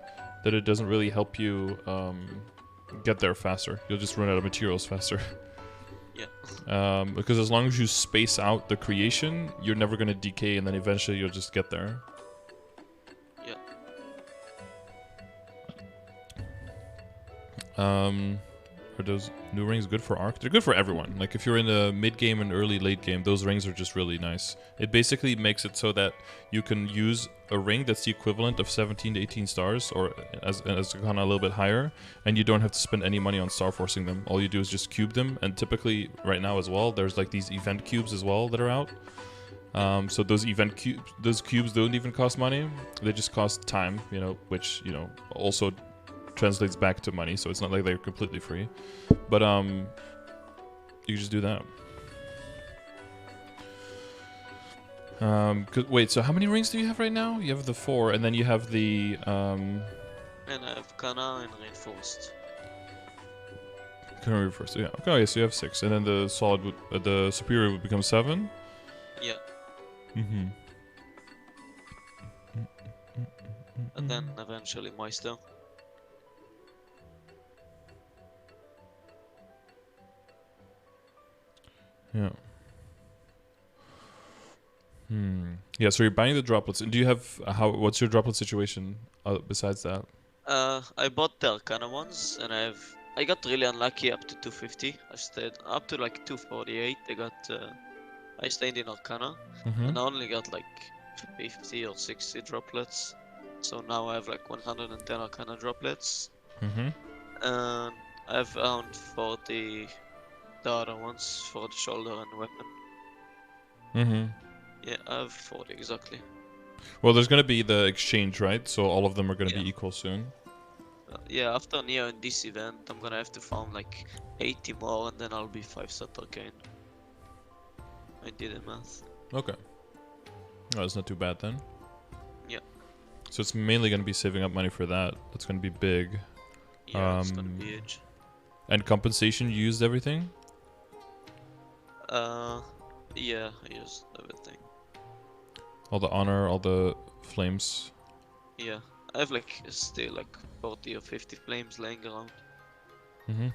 that it doesn't really help you get there faster. You'll just run out of materials faster. Yeah. Because as long as you space out the creation, you're never going to decay, and then eventually you'll just get there. Yeah. Are those new rings good for Arc? They're good for everyone. Like if you're in the mid game and early late game, those rings are just really nice. It basically makes it so that you can use a ring that's the equivalent of 17 to 18 stars, or as kind of a little bit higher, and you don't have to spend any money on star forcing them. All you do is just cube them, and typically right now as well, there's like these event cubes as well that are out. So those cubes don't even cost money. They just cost time, which also translates back to money, so it's not like they're completely free. But you just do that. Wait, so how many rings do you have right now? You have the 4, and then you have the And I have Kanna and Reinforced. Can I read first? Yeah. Okay, so you have 6, and then the solid the superior would become 7. Yeah. And then eventually Meister. Yeah. Yeah, so you're buying the droplets. And do you have what's your droplet situation besides that? I bought the Kanna ones, and I got really unlucky up to 250. I stayed up to like 248. I stayed in Arcana, and I only got like 50 or 60 droplets. So now I have like 110 Arcana droplets, and I have around 40 the other ones for the shoulder and weapon. Yeah, I have 40 exactly. Well, there's gonna be the exchange, right? So all of them are gonna be equal soon. Yeah, after Neo and this event, I'm gonna have to farm like 80 more, and then I'll be 5-star Arcane. I did the math. Okay. Oh, that's not too bad then. Yeah. So it's mainly gonna be saving up money for that. That's gonna be big. Yeah, it's gonna be huge. And compensation, you used everything? Yeah, I used everything. All the honor, all the flames. Yeah, I have like still like 40 or 50 flames laying around. Okay.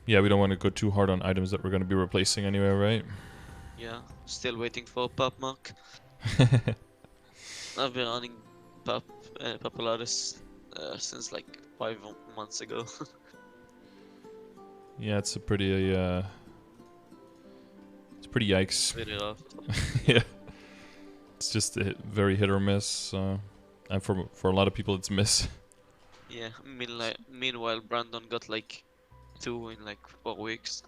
Yeah, we don't want to go too hard on items that we're going to be replacing anyway, right? Yeah, still waiting for a pop mark. I've been running Papularis since like 5 months ago. Yeah, it's a pretty it's pretty yikes. Really rough. Yeah, it's just very hit or miss, and for a lot of people, it's miss. Yeah, meanwhile Brandon got like 2 in like 4 weeks.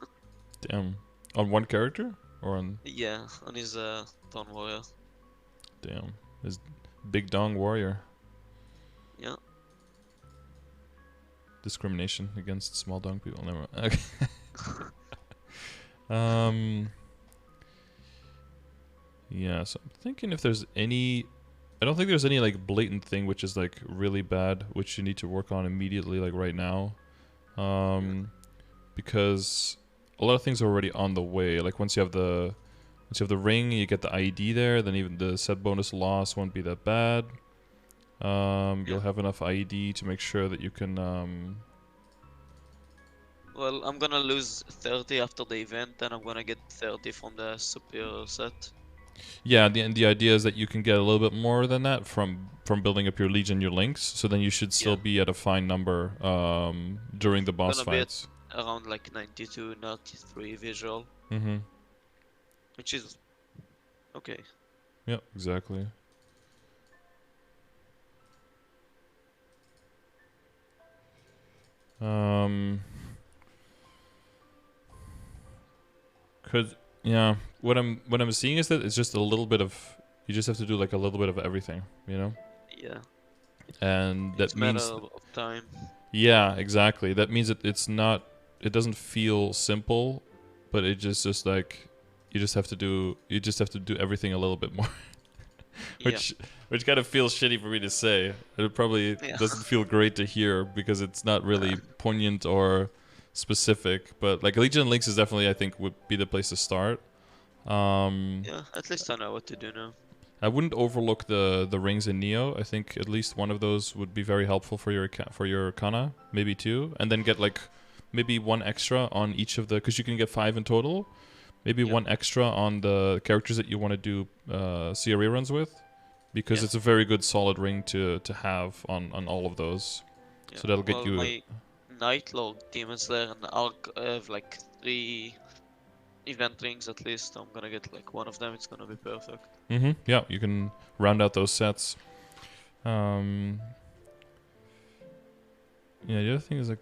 Damn, on one character or on? Yeah, on his Dawn Warrior. Damn, his big dong warrior. Yeah. Discrimination against small dong people. Never mind. Okay. Yeah, so I'm thinking if there's any... I don't think there's any like blatant thing which is like really bad, which you need to work on immediately, like right now. Because a lot of things are already on the way. Like once you have the ring, you get the IED there, then even the set bonus loss won't be that bad. You'll have enough IED to make sure that you can... Well, I'm gonna lose 30 after the event, and I'm gonna get 30 from the superior set. Yeah, the idea is that you can get a little bit more than that from building up your legion, your links. So then you should still be at a fine number during the boss fights. Be at around like 92, 93 visual. Which is okay. Yep, exactly. Cause yeah, what I'm seeing is that it's just a little bit of, you just have to do like a little bit of everything, you know? Yeah. And that means it's a matter of time. Yeah, exactly. That means it doesn't feel simple, but it just like you just have to do everything a little bit more. Which kind of feels shitty for me to say. It probably doesn't feel great to hear because it's not really poignant or specific, but like Legion and Links is definitely, I think, would be the place to start. Yeah, at least I know what to do now. I wouldn't overlook the rings in Neo. I think at least one of those would be very helpful for your Kanna, maybe 2, and then get like maybe 1 extra on each of the, because you can get 5 in total. Maybe 1 extra on the characters that you want to do CRE runs with, because it's a very good solid ring to have on all of those. Yeah. So that'll get you. My Nightlord, Demon Slayer, and Arc have like 3 event rings at least. I'm gonna get like 1 of them. It's gonna be perfect. Yeah, you can round out those sets. Yeah, the other thing is like,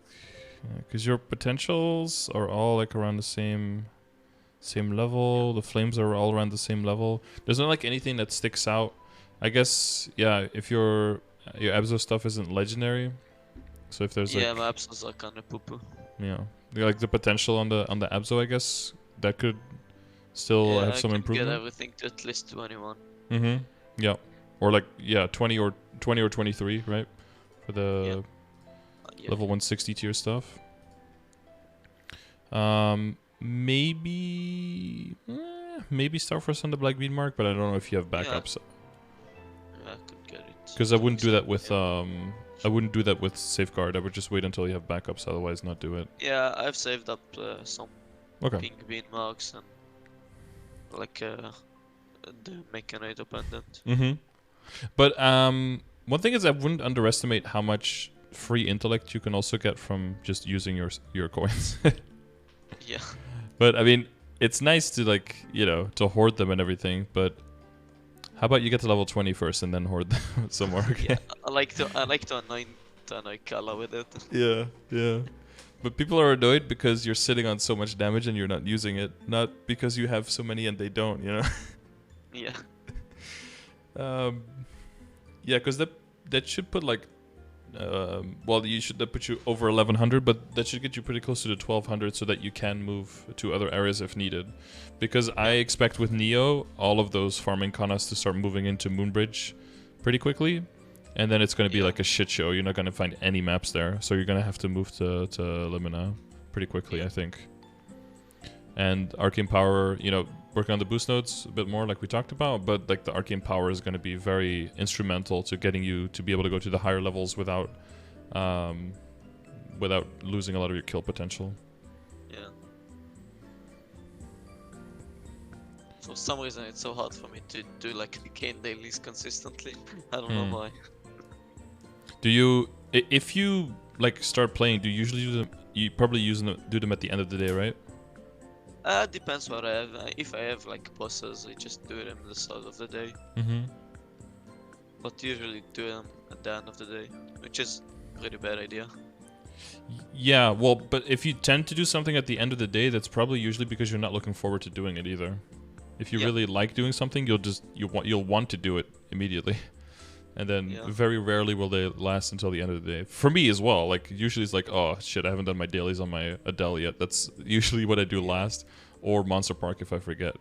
because your potentials are all like around the same level. The flames are all around the same level. There's not like anything that sticks out. I guess, yeah, if your Abzo stuff isn't legendary, so if there's like, my Abzos are kind of poo-poo. Yeah, like the potential on the Abzo, I guess that could still have some improvement. Get everything to at least 21. Yeah, or like 20 or 23, right, for the level 160 tier stuff. Maybe Starforce on the Black Bean mark, but I don't know if you have backups. Yeah, I could get it. Because I wouldn't do that with wouldn't do that with Safeguard. I would just wait until you have backups, otherwise not do it. Yeah, I've saved up some Okay. pink bean marks and like the Mechanator pendant. Mm-hmm. But one thing is I wouldn't underestimate how much free intellect you can also get from just using your coins. Yeah. But I mean, it's nice to like, you know, to hoard them and everything, but how about you get to level 20 first and then hoard them some more? Okay? Yeah, I like to annoy Kala with it. Yeah, yeah. But people are annoyed because you're sitting on so much damage and you're not using it, not because you have so many and they don't, you know? Yeah. Yeah, because that should put like, well, you should that put you over 1100, but that should get you pretty close to the 1200 so that you can move to other areas if needed. Because I expect with Neo, all of those farming Kannas to start moving into Moonbridge pretty quickly, and then it's going to be like a shit show. You're not going to find any maps there, so you're going to have to move to Limina pretty quickly, I think. And Arcane Power, you know, working on the boost nodes a bit more like we talked about, but like the Arcane Power is going to be very instrumental to getting you to be able to go to the higher levels without without losing a lot of your kill potential. Yeah. For some reason it's so hard for me to do like Arcane dailies consistently. I don't know why. Do you, if you like start playing, do you usually do them, you probably do them at the end of the day, right? Depends what I have. If I have like bosses, I just do them at the start of the day. Mm-hmm. But usually do them at the end of the day, which is a pretty bad idea. Yeah, well, but if you tend to do something at the end of the day, that's probably usually because you're not looking forward to doing it either. If you really like doing something, you'll want to do it immediately. And then very rarely will they last until the end of the day. For me as well, like usually it's like, oh shit, I haven't done my dailies on my Adele yet. That's usually what I do last, or Monster Park if I forget.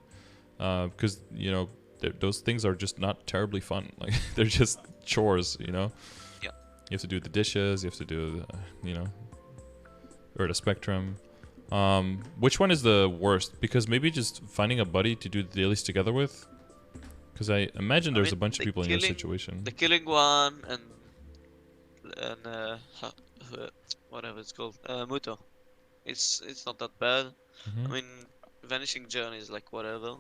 Because, you know, those things are just not terribly fun. Like they're just chores, you know? Yeah. You have to do the dishes, you have to do, you know, or the Spectrum. Which one is the worst? Because maybe just finding a buddy to do the dailies together with. Because I imagine there's a bunch of people in your situation. The killing one and whatever it's called, Muto. It's not that bad. I mean, Vanishing Journey is like whatever.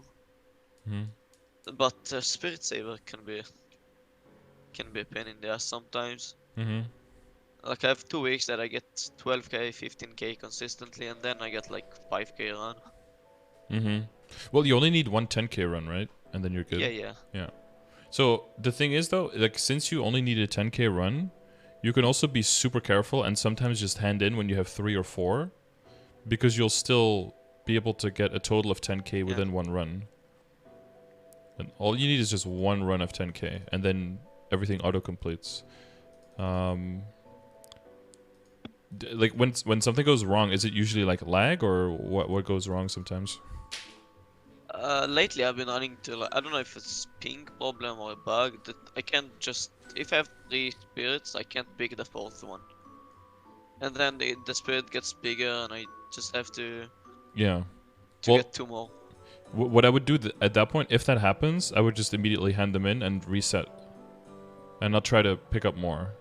But Spirit Saver can be a pain in the ass sometimes. Like I have 2 weeks that I get 12k, 15k consistently, and then I get like 5k run. Well, you only need one 10k run, right? And then you're good. Yeah. So the thing is though, like since you only need a 10k run, you can also be super careful and sometimes just hand in when you have 3 or 4, because you'll still be able to get a total of 10k within one run. And all you need is just one run of 10k, and then everything auto completes. Like when something goes wrong, is it usually like lag or what goes wrong sometimes? Lately I've been running to like, I don't know if it's ping problem or a bug that I can't just, if I have 3 spirits, I can't pick the 4th one. And then the spirit gets bigger and I just have to get 2 more. What I would do at that point, if that happens, I would just immediately hand them in and reset. And not try to pick up more.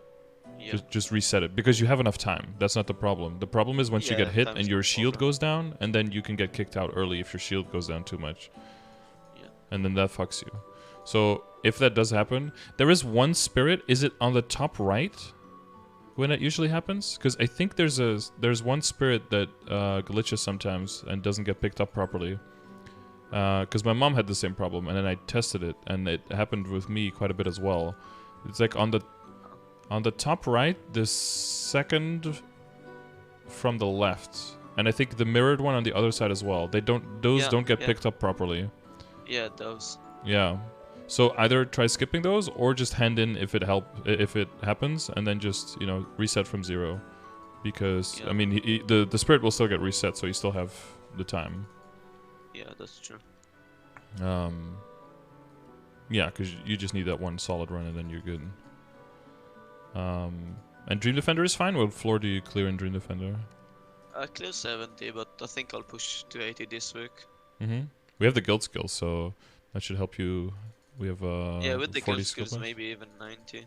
Yeah. Just reset it, because you have enough time. That's not the problem. The problem is once you get hit and your shield goes down, and then you can get kicked out early if your shield goes down too much. Yeah. And then that fucks you. So if that does happen, there is one spirit. Is it on the top right when it usually happens? Because I think there's one spirit that glitches sometimes and doesn't get picked up properly. Because my mom had the same problem, and then I tested it, and it happened with me quite a bit as well. It's like on the top right, the second from the left, and I think the mirrored one on the other side as well. Those don't get picked up properly. Yeah, those. Yeah. So either try skipping those or just hand in if it happens, and then just, you know, reset from 0, because I mean the spirit will still get reset, so you still have the time. Yeah, that's true. Yeah, because you just need that one solid run and then you're good. And Dream Defender is fine. What floor do you clear in Dream Defender? I clear 70, but I think I'll push to 80 this week. We have the guild skills, so that should help you. We have with the 40 guild skills, points. maybe even 90.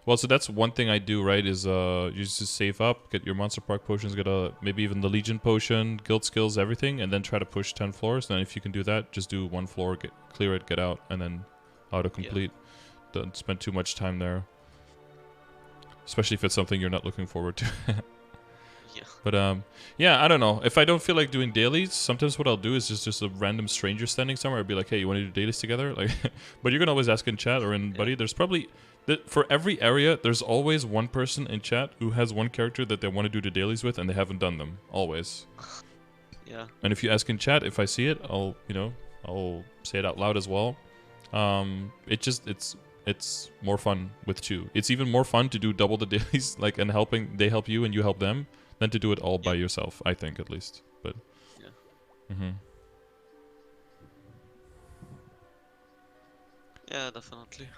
Well, so that's one thing I do, right? Is you just save up, get your monster park potions, get maybe even the Legion potion, guild skills, everything, and then try to push 10 floors. Then if you can do that, just do 1 floor, clear it, get out, and then auto complete. Yeah. Don't spend too much time there, especially if it's something you're not looking forward to. Yeah. But yeah, I don't know. If I don't feel like doing dailies, sometimes what I'll do is just a random stranger standing somewhere. I'll be like, hey, you want to do dailies together? Like, but you can always ask in chat or in buddy. There's probably for every area, there's always one person in chat who has one character that they want to do the dailies with, and they haven't done them. Always. Yeah. And if you ask in chat, if I see it, I'll say it out loud as well. It's more fun with two. It's even more fun to do double the dailies, like, and they help you and you help them, than to do it all by yourself, I think, at least. But yeah. Yeah, definitely.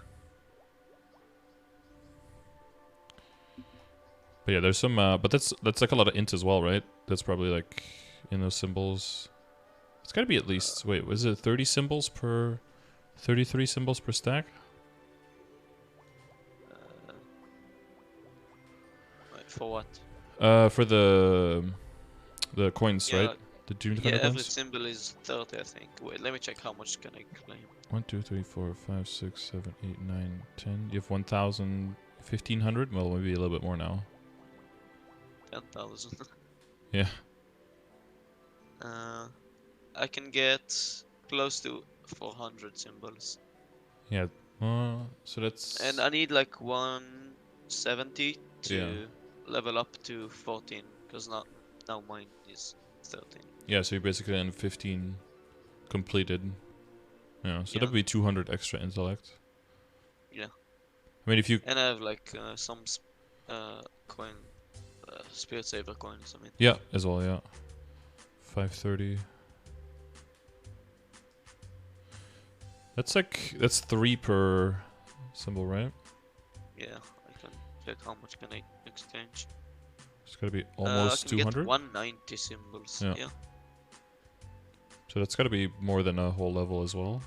But yeah, there's some but that's like a lot of int as well, right? That's probably like in those symbols. It's gotta be at least, wait, was it 30 symbols per 33 symbols per stack? Wait, for what? For the coins, right? The Doom Defender coins? Every symbol is 30, I think. Wait, let me check how much can I claim. 1, 2, 3, 4, 5, 6, 7, 8, 9, 10. You have 1,000, 1,500? Well, maybe a little bit more now. 10,000. Yeah. I can get close to 400 symbols. Yeah. So that's... And I need like 170 to level up to 14, because now mine is 13. Yeah, so you're basically on 15 completed. Yeah, so that'd be 200 extra intellect. Yeah. I mean, if you... And I have like some coin, Spirit Saver coins, I mean. Yeah, as well, yeah. 530. That's 3 per symbol, right? Yeah, I can check how much can I exchange. It's gotta be almost 200? Get 190 symbols, yeah. So that's gotta be more than a whole level as well.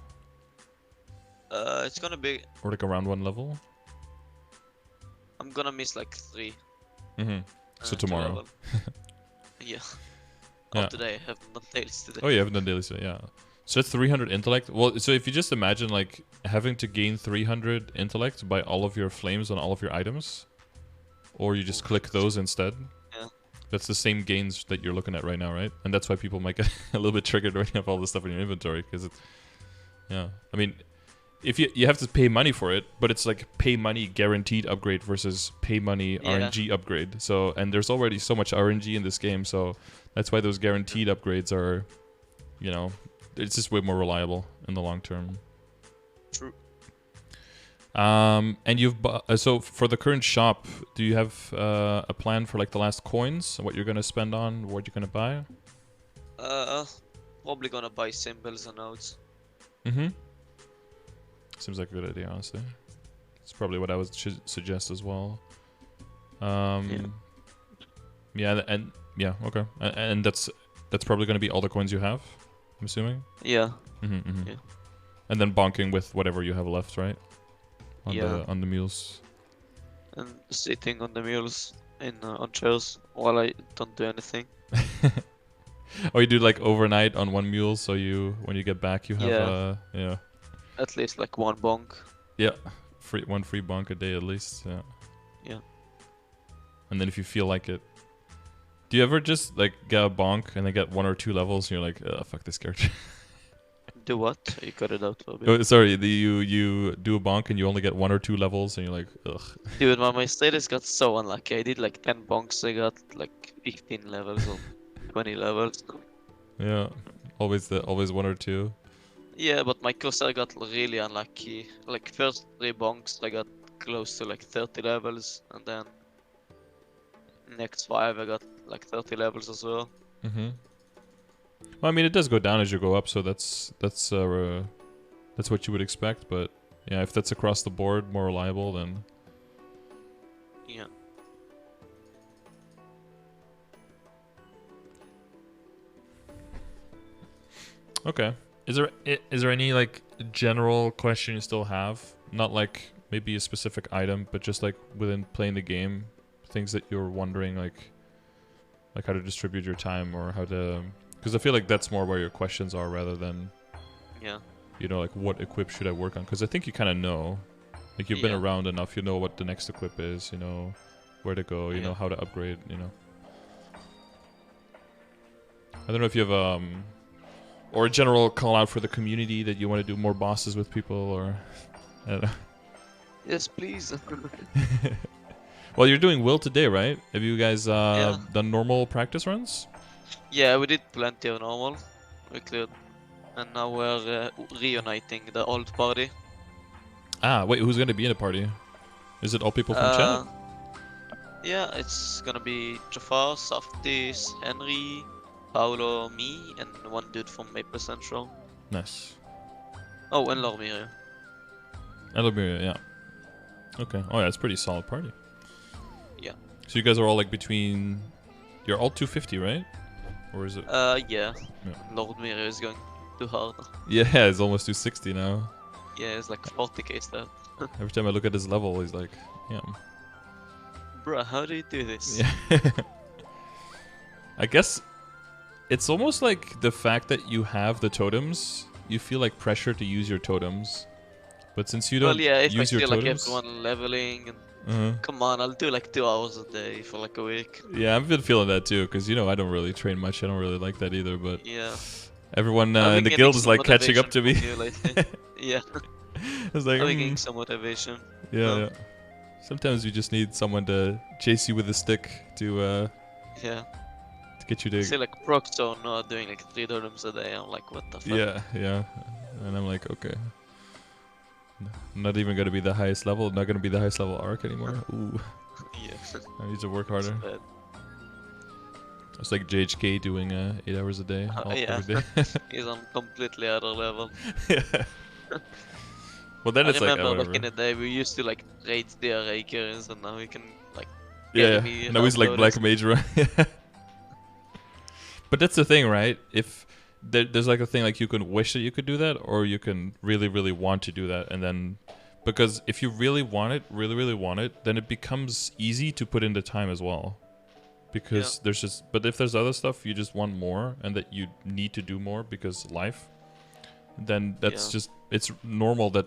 It's gonna be... Or like around 1 level? I'm gonna miss like 3. So tomorrow. Yeah. Oh, today. I haven't done dailies today. Oh, you haven't done dailies today, yeah. So that's 300 intellect. Well, so if you just imagine like having to gain 300 intellect by all of your flames on all of your items, or you just click those instead. Yeah. That's the same gains that you're looking at right now, right? And that's why people might get a little bit triggered when you have all this stuff in your inventory, because it's... Yeah. I mean, if you have to pay money for it, but it's like pay money guaranteed upgrade versus pay money RNG upgrade. So, and there's already so much RNG in this game, so that's why those guaranteed upgrades are, you know, it's just way more reliable in the long term. True. And you've so for the current shop, do you have a plan for like the last coins, what you're gonna spend on, what you're gonna buy? Probably gonna buy symbols and nodes. Seems like a good idea, honestly. It's probably what I would suggest as well. Yeah, okay. And that's probably gonna be all the coins you have, I'm assuming. Yeah. Yeah. And then bonking with whatever you have left, right? On the mules. And sitting on the mules on chairs while I don't do anything. Oh, you do like overnight on one mule, so when you get back you have at least like one bonk. Yeah, one free bonk a day at least. Yeah. And then if you feel like it, do you ever just like get a bonk and then get 1 or 2 levels and you're like, fuck this character? Do what? You cut it out for a bit. Oh, sorry, you do a bonk and you only get 1 or 2 levels and you're like, ugh. Dude, my status got so unlucky. I did like 10 bonks, I got like 15 levels or 20 levels. Yeah, always 1 or 2. Yeah, but my cursor got really unlucky. Like first 3 bonks, I got close to like 30 levels, and then next 5 I got like 30 levels as well. Well, I mean, it does go down as you go up, so that's what you would expect. But yeah, if that's across the board, more reliable, then yeah. Okay. Is there any like general question you still have? Not like maybe a specific item, but just like within playing the game, things that you're wondering, like how to distribute your time or how to, because I feel like that's more where your questions are rather than, you know, like what equip should I work on? Because I think you kind of know, like you've been around enough, you know what the next equip is, you know where to go, you know how to upgrade, you know. I don't know if you have or a general call out for the community that you want to do more bosses with people, or I don't know. Yes, please. Well, you're doing Will today, right? Have you guys done normal practice runs? Yeah, we did plenty of normal. We cleared. And now we're reuniting the old party. Ah, wait, who's going to be in the party? Is it all people from chat? Yeah, it's gonna be Jafar, Softies, Henry, Paolo, me, and one dude from Maple Central. Nice. Oh, and Lormir. Elomiria, yeah. Okay. Oh yeah, it's a pretty solid party. Yeah. So you guys are all like between... You're all 250, right? Or is it... Yeah. Lormir is going too hard. Yeah, it's almost 260 now. Yeah, it's like 40k stat. Every time I look at his level, he's like, yeah. Bruh, how do you do this? Yeah. I guess it's almost like the fact that you have the totems, you feel like pressure to use your totems. But since you don't use your totems... like everyone leveling and come on, I'll do like 2 hours a day for like a week. Yeah, I've been feeling that too, because you know I don't really train much. I don't really like that either. But yeah, everyone in the guild is like catching up to me. Yeah, it's like I'm getting some motivation. Yeah. Sometimes you just need someone to chase you with a stick to get you to. I see like Proctor not doing like 3 totems a day. I'm like, what the fuck? Yeah, and I'm like, okay. I'm not even gonna be the highest level. Not gonna be the highest level arc anymore. Ooh. Yeah. I need to work harder. It's like JHK doing 8 hours a day. Every day. He's on completely other level. Yeah. Well, then it's like, I remember back in the day we used to like raid the Rakers, and now we can like. Now he's like Black Mage, right? But that's the thing, right? If there's like a thing like you can wish that you could do that, or you can really, really want to do that, and then because if you really want it, really want it, then it becomes easy to put in the time as well. Because there's just, but if there's other stuff you just want more and that you need to do more because life, then that's just, it's normal that,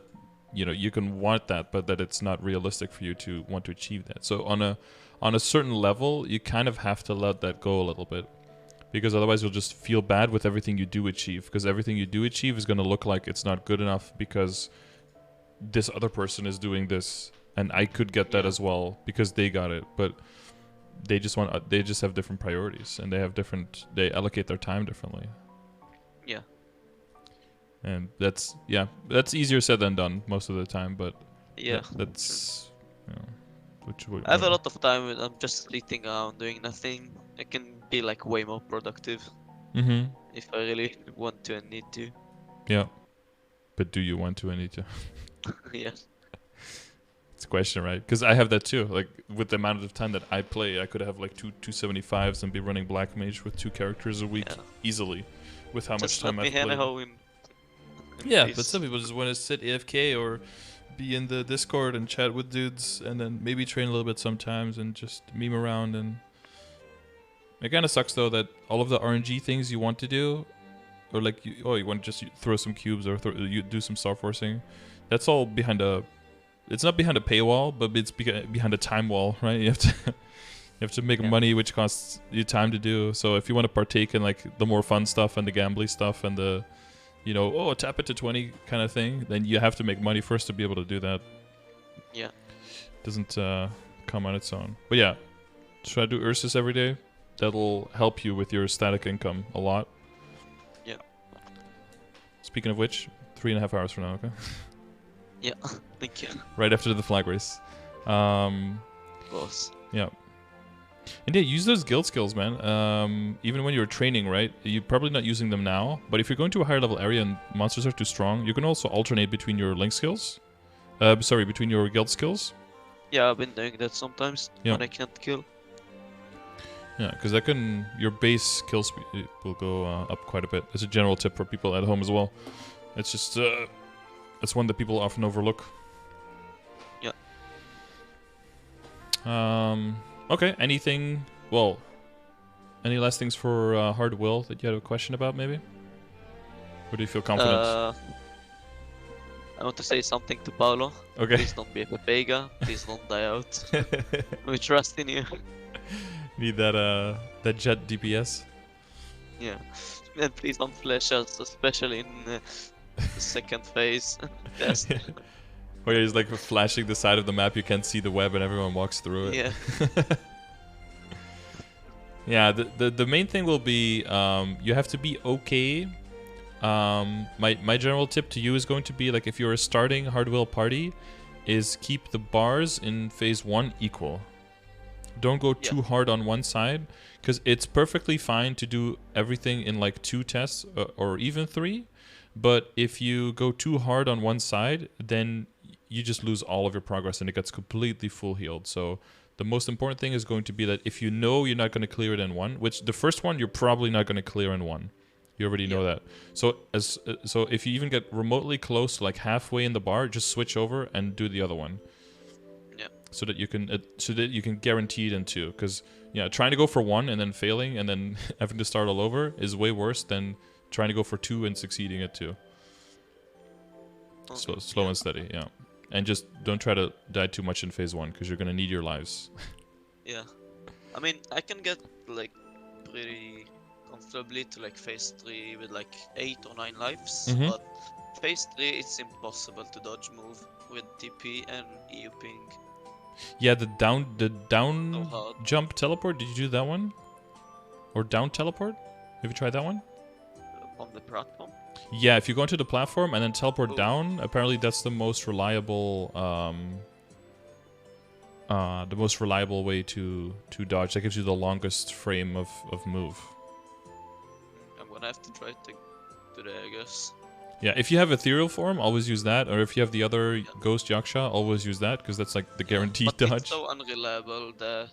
you know, you can want that, but that it's not realistic for you to want to achieve that. So on a certain level, you kind of have to let that go a little bit, because otherwise you'll just feel bad with everything you do achieve, because everything you do achieve is going to look like it's not good enough because this other person is doing this and I could get that as well because they got it, but they just have different priorities, and they allocate their time differently. Yeah. And that's easier said than done most of the time, but that's, you know, I have a lot of time when I'm just sitting around doing nothing. I can be like way more productive if I really want to and need to. Yeah, but do you want to and need to? Yeah. It's a question, right? Because I have that too. Like with the amount of time that I play, I could have like 275s and be running Black Mage with 2 characters a week easily, with how much time I've played. Yeah, but some people just want to sit AFK or be in the Discord and chat with dudes, and then maybe train a little bit sometimes and just meme around. And it kind of sucks though that all of the RNG things you want to do, or like you want to just throw some cubes or you do some star forcing, that's all behind a. It's not behind a paywall, but it's behind a time wall, right? You have to make money, which costs you time to do. So if you want to partake in like the more fun stuff and the gambly stuff and the, you know, tap it to 20 kind of thing, then you have to make money first to be able to do that. Yeah. It doesn't come on its own. But yeah, try to do Ursus every day. That'll help you with your static income a lot. Yeah. Speaking of which, 3.5 hours from now, okay? Yeah, thank you. Right after the flag race. Of course. Yeah. And yeah, use those guild skills, man. Even when you're training, right? You're probably not using them now, but if you're going to a higher level area and monsters are too strong, you can also alternate between your link skills. Between your guild skills. Yeah, I've been doing that sometimes when I can't kill. Yeah, because your base kill speed will go up quite a bit. It's a general tip for people at home as well. It's just... it's one that people often overlook. Okay. Anything? Well, any last things for Hard Will that you had a question about, maybe? Or do you feel confident? I want to say something to Paolo. Okay. Please don't be a Pepega. Please don't die out. We trust in you. Need that jet DPS. Yeah. And please don't flash us, especially in the second phase. Yes. Where he's like flashing the side of the map, you can't see the web and everyone walks through it. Yeah. Yeah, the main thing will be you have to be okay. My general tip to you is going to be, like, if you're a starting Hard Will party, is keep the bars in phase 1 equal. Don't go too hard on one side, because it's perfectly fine to do everything in like 2 tests or even 3. But if you go too hard on one side, then you just lose all of your progress and it gets completely full healed. So the most important thing is going to be that if you know you're not going to clear it in 1, which the first one you're probably not going to clear in 1. You already know that. So so if you even get remotely close, like halfway in the bar, just switch over and do the other one. Yeah. So that you can guarantee it in 2. Because trying to go for 1 and then failing and then having to start all over is way worse than trying to go for 2 and succeeding at 2. Slow and steady, yeah. And just don't try to die too much in phase 1, because you're gonna need your lives. Yeah. I mean, I can get like pretty comfortably to like phase 3 with like 8 or 9 lives, but phase 3 it's impossible to dodge move with TP and EU ping. Yeah, the down jump teleport, did you do that one? Or down teleport? Have you tried that one? On the platform? Yeah, if you go into the platform and then teleport down, apparently that's the most reliable way to dodge. That gives you the longest frame of move. I'm gonna have to try it today, I guess. Yeah, if you have ethereal form, always use that. Or if you have the other ghost Yaksha, always use that, because that's like the guaranteed dodge. It's so unreliable, the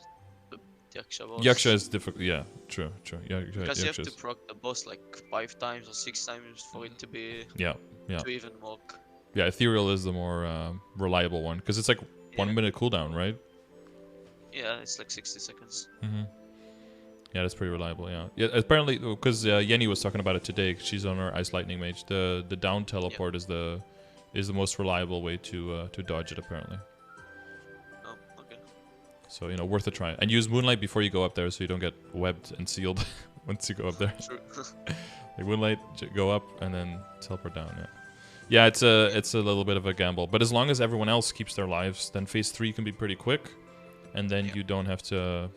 Yaksha boss. Yaksha is difficult. Yeah, true. Because you have to proc the boss like 5 times or 6 times for it to be to even work. Yeah, ethereal is the more reliable one, because it's like 1 minute cooldown, right? Yeah, it's like 60 seconds. Yeah, that's pretty reliable. Yeah. Apparently, because Yenny was talking about it today. She's on her Ice Lightning Mage. The down teleport is the most reliable way to dodge it, apparently. Oh, okay. So worth a try. And use Moonlight before you go up there, so you don't get webbed and sealed once you go up there. True. Like Moonlight, go up and then teleport down. Yeah. Yeah, it's a little bit of a gamble, but as long as everyone else keeps their lives, then phase 3 can be pretty quick. And then you don't have to,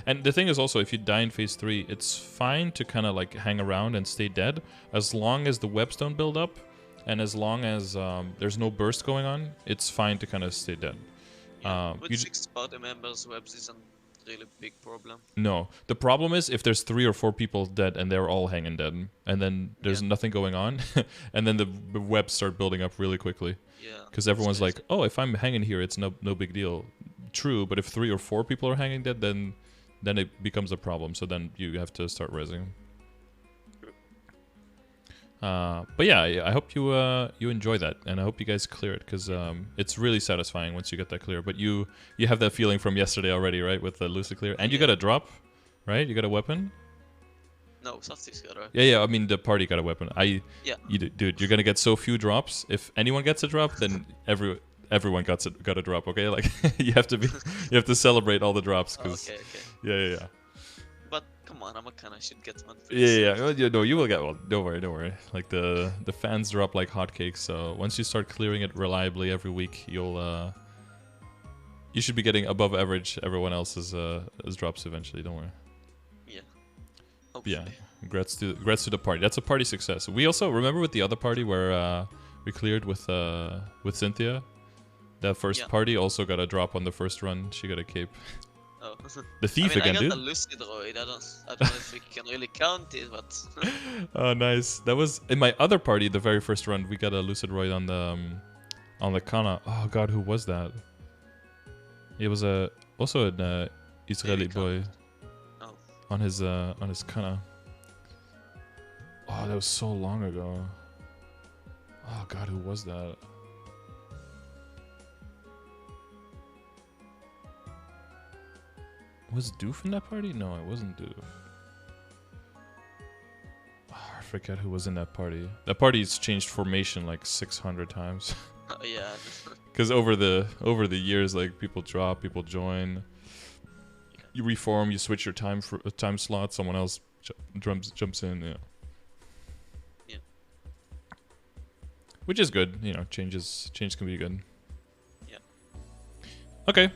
And the thing is also, if you die in phase 3, it's fine to kind of like hang around and stay dead, as long as the webs don't build up, and as long as there's no burst going on, it's fine to kind of stay dead. With 6 party members, webs isn't really a big problem. No. The problem is if there's 3 or 4 people dead and they're all hanging dead, and then there's nothing going on, and then the webs start building up really quickly. Yeah. Because everyone's like, oh, if I'm hanging here, it's no big deal. True, but if 3 or 4 people are hanging dead, then it becomes a problem. So then you have to start rezzing. But yeah, I hope you enjoy that, and I hope you guys clear it, because it's really satisfying once you get that clear. But you have that feeling from yesterday already, right, with the lucid clear, and you got a drop, right? You got a weapon. No, Safty's got a... Yeah. I mean, the party got a weapon. Dude, you're gonna get so few drops. If anyone gets a drop, then everyone got a drop. Okay, like you have to celebrate all the drops, because yeah. But come on, I'm a Kanna, I should get one. No, you will get one. Don't worry. Like the fans drop like hotcakes. So once you start clearing it reliably every week, you should be getting above average everyone else's drops eventually. Don't worry. Yeah. Hopefully. Yeah. Congrats to the party. That's a party success. We also remember with the other party where we cleared with Cynthia. That first party also got a drop on the first run. She got a cape. Oh. The thief again, dude. I got a lucid droid. I don't know if we can really count it, but... Oh, nice. That was in my other party. The very first run, we got a lucid droid on the Kanna. Oh god, who was that? It was also an Israeli boy. Oh. On his Kanna. Oh, that was so long ago. Oh god, who was that? Was Doof in that party? No, it wasn't Doof. Oh, I forget who was in that party. That party's changed formation like 600 times. Yeah. Because over the years, like people drop, people join. You reform, you switch your time slot. Someone else jumps in. Yeah. Yeah. Which is good, you know. Change can be good. Yeah. Okay.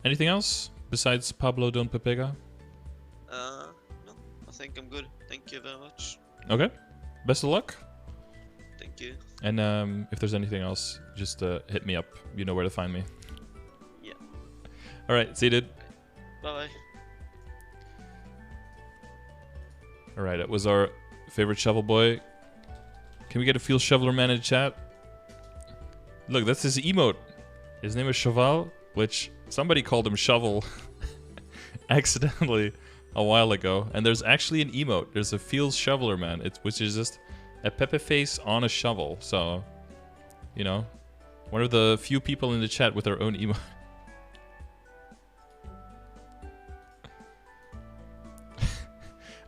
Anything else besides Pablo Don Pepega? No, I think I'm good. Thank you very much. Okay. Best of luck. Thank you. And if there's anything else, just hit me up. You know where to find me. Yeah. All right. See you, dude. Bye. All right. That was our favorite shovel boy. Can we get a Field Shoveler man in chat? Look, that's his emote. His name is Cheval, which somebody called him Shovel accidentally a while ago. And there's actually an emote. There's a Field Shoveler man, which is just a Pepe face on a shovel. So, you know, one of the few people in the chat with their own emote.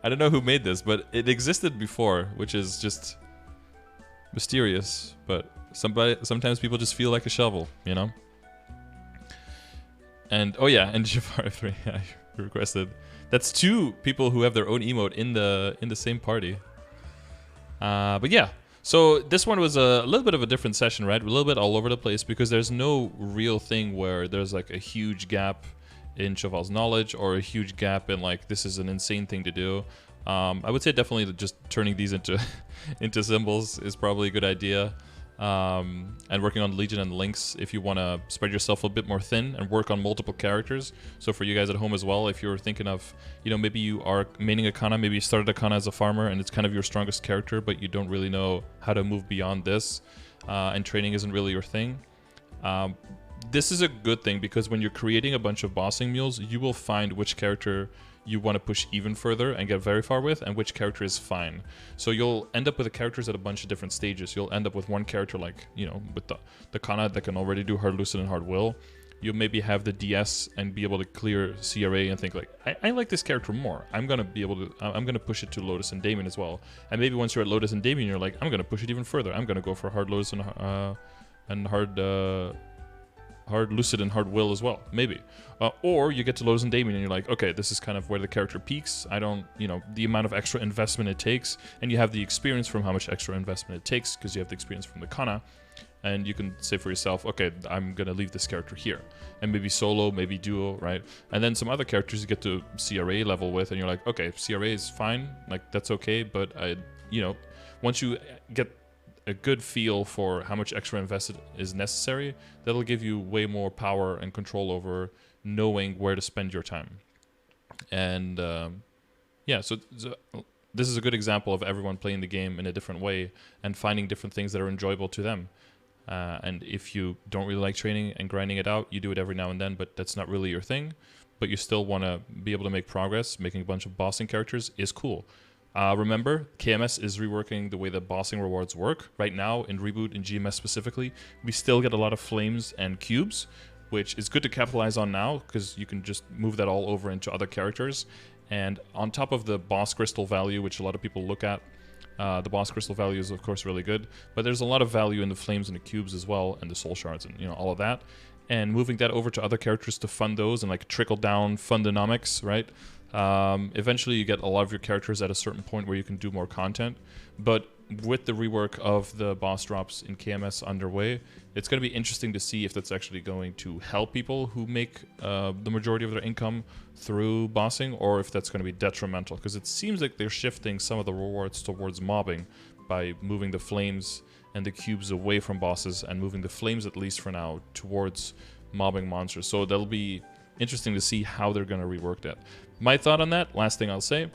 I don't know who made this, but it existed before, which is just mysterious. But sometimes people just feel like a shovel, you know? And, oh yeah, and Jafar3, I requested. That's 2 people who have their own emote in the same party. But yeah, so this one was a little bit of a different session, right? A little bit all over the place because there's no real thing where there's like a huge gap in Cheval's knowledge or a huge gap in like this is an insane thing to do. I would say definitely that just turning these into into symbols is probably a good idea. And working on Legion and Links if you want to spread yourself a bit more thin and work on multiple characters. So for you guys at home as well, if you're thinking of, you know, maybe you are maining a Kanna, maybe you started a Kanna as a farmer and it's kind of your strongest character, but you don't really know how to move beyond this, and training isn't really your thing. This is a good thing because when you're creating a bunch of bossing mules, you will find which character you want to push even further and get very far with, and which character is fine. So you'll end up with the characters at a bunch of different stages. You'll end up with one character like, you know, with the Kanna that can already do Hard Lucid and Hard Will. You'll maybe have the DS and be able to clear CRA and think like, I like this character more. I'm gonna be able to, I'm gonna push it to Lotus and Damien as well. And maybe once you're at Lotus and Damien, you're like, I'm gonna push it even further. I'm gonna go for Hard Lotus and Hard Lucid and Hard Will as well, maybe. Or you get to Lotus and Damien and you're like, okay, this is kind of where the character peaks. I don't, you know, the amount of extra investment it takes, and you have the experience from how much extra investment it takes because you have the experience from the Kanna, and you can say for yourself, okay, I'm gonna leave this character here, and maybe solo, maybe duo, right? And then some other characters you get to CRA level with, and you're like, okay, CRA is fine, like that's okay, but you know, once you get a good feel for how much extra invested is necessary, that'll give you way more power and control over knowing where to spend your time. And yeah, so this is a good example of everyone playing the game in a different way and finding different things that are enjoyable to them. And if you don't really like training and grinding it out, you do it every now and then, but that's not really your thing, but you still want to be able to make progress. Making a bunch of bossing characters is cool. Remember, KMS is reworking the way that bossing rewards work. Right now, in Reboot and GMS specifically, we still get a lot of flames and cubes, which is good to capitalize on now, because you can just move that all over into other characters. And on top of the boss crystal value, which a lot of people look at, the boss crystal value is of course really good, but there's a lot of value in the flames and the cubes as well, and the soul shards and, you know, all of that. And moving that over to other characters to fund those and like trickle down fundonomics, right? Eventually you get a lot of your characters at a certain point where you can do more content, but with the rework of the boss drops in KMS underway, it's going to be interesting to see if that's actually going to help people who make the majority of their income through bossing, or if that's going to be detrimental, because it seems like they're shifting some of the rewards towards mobbing by moving the flames and the cubes away from bosses and moving the flames, at least for now, towards mobbing monsters. So that'll be interesting to see how they're going to rework that. My thought on that, last thing I'll say,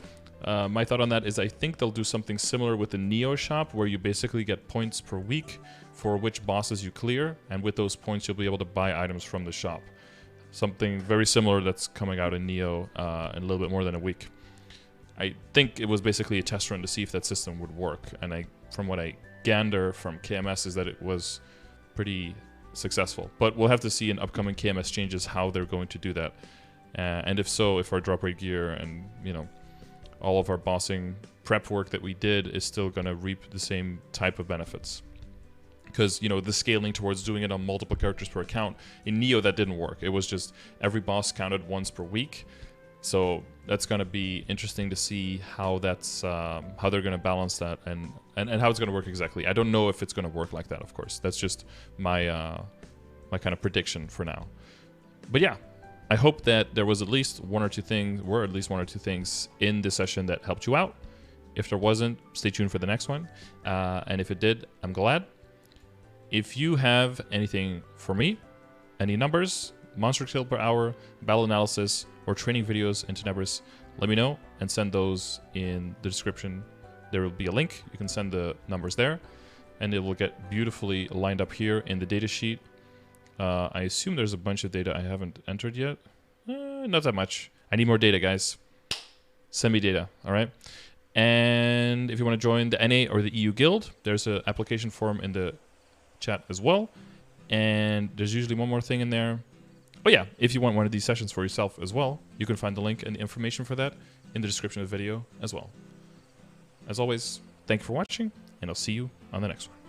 my thought on that is I think they'll do something similar with the Neo shop, where you basically get points per week for which bosses you clear, and with those points you'll be able to buy items from the shop. Something very similar that's coming out in Neo in a little bit more than a week. I think it was basically a test run to see if that system would work, and from what I gander from KMS is that it was pretty successful. But we'll have to see in upcoming KMS changes how they're going to do that. And if so, if our drop rate gear and, you know, all of our bossing prep work that we did is still going to reap the same type of benefits. Because, you know, the scaling towards doing it on multiple characters per account, in Neo that didn't work. It was just every boss counted once per week. So that's going to be interesting to see how that's how they're going to balance that and how it's going to work exactly. I don't know if it's going to work like that, of course. That's just my my kind of prediction for now. But yeah, I hope that there was at least one or two things in this session that helped you out. If there wasn't, stay tuned for the next one. And if it did, I'm glad. If you have anything for me, any numbers, monster kill per hour, battle analysis, or training videos into Nebris, let me know and send those in the description. There will be a link. You can send the numbers there, and it will get beautifully lined up here in the data sheet. I assume there's a bunch of data I haven't entered yet. Not that much. I need more data, guys. Send me data, all right? And if you want to join the NA or the EU Guild, there's an application form in the chat as well. And there's usually one more thing in there. But yeah, if you want one of these sessions for yourself as well, you can find the link and the information for that in the description of the video as well. As always, thank you for watching, and I'll see you on the next one.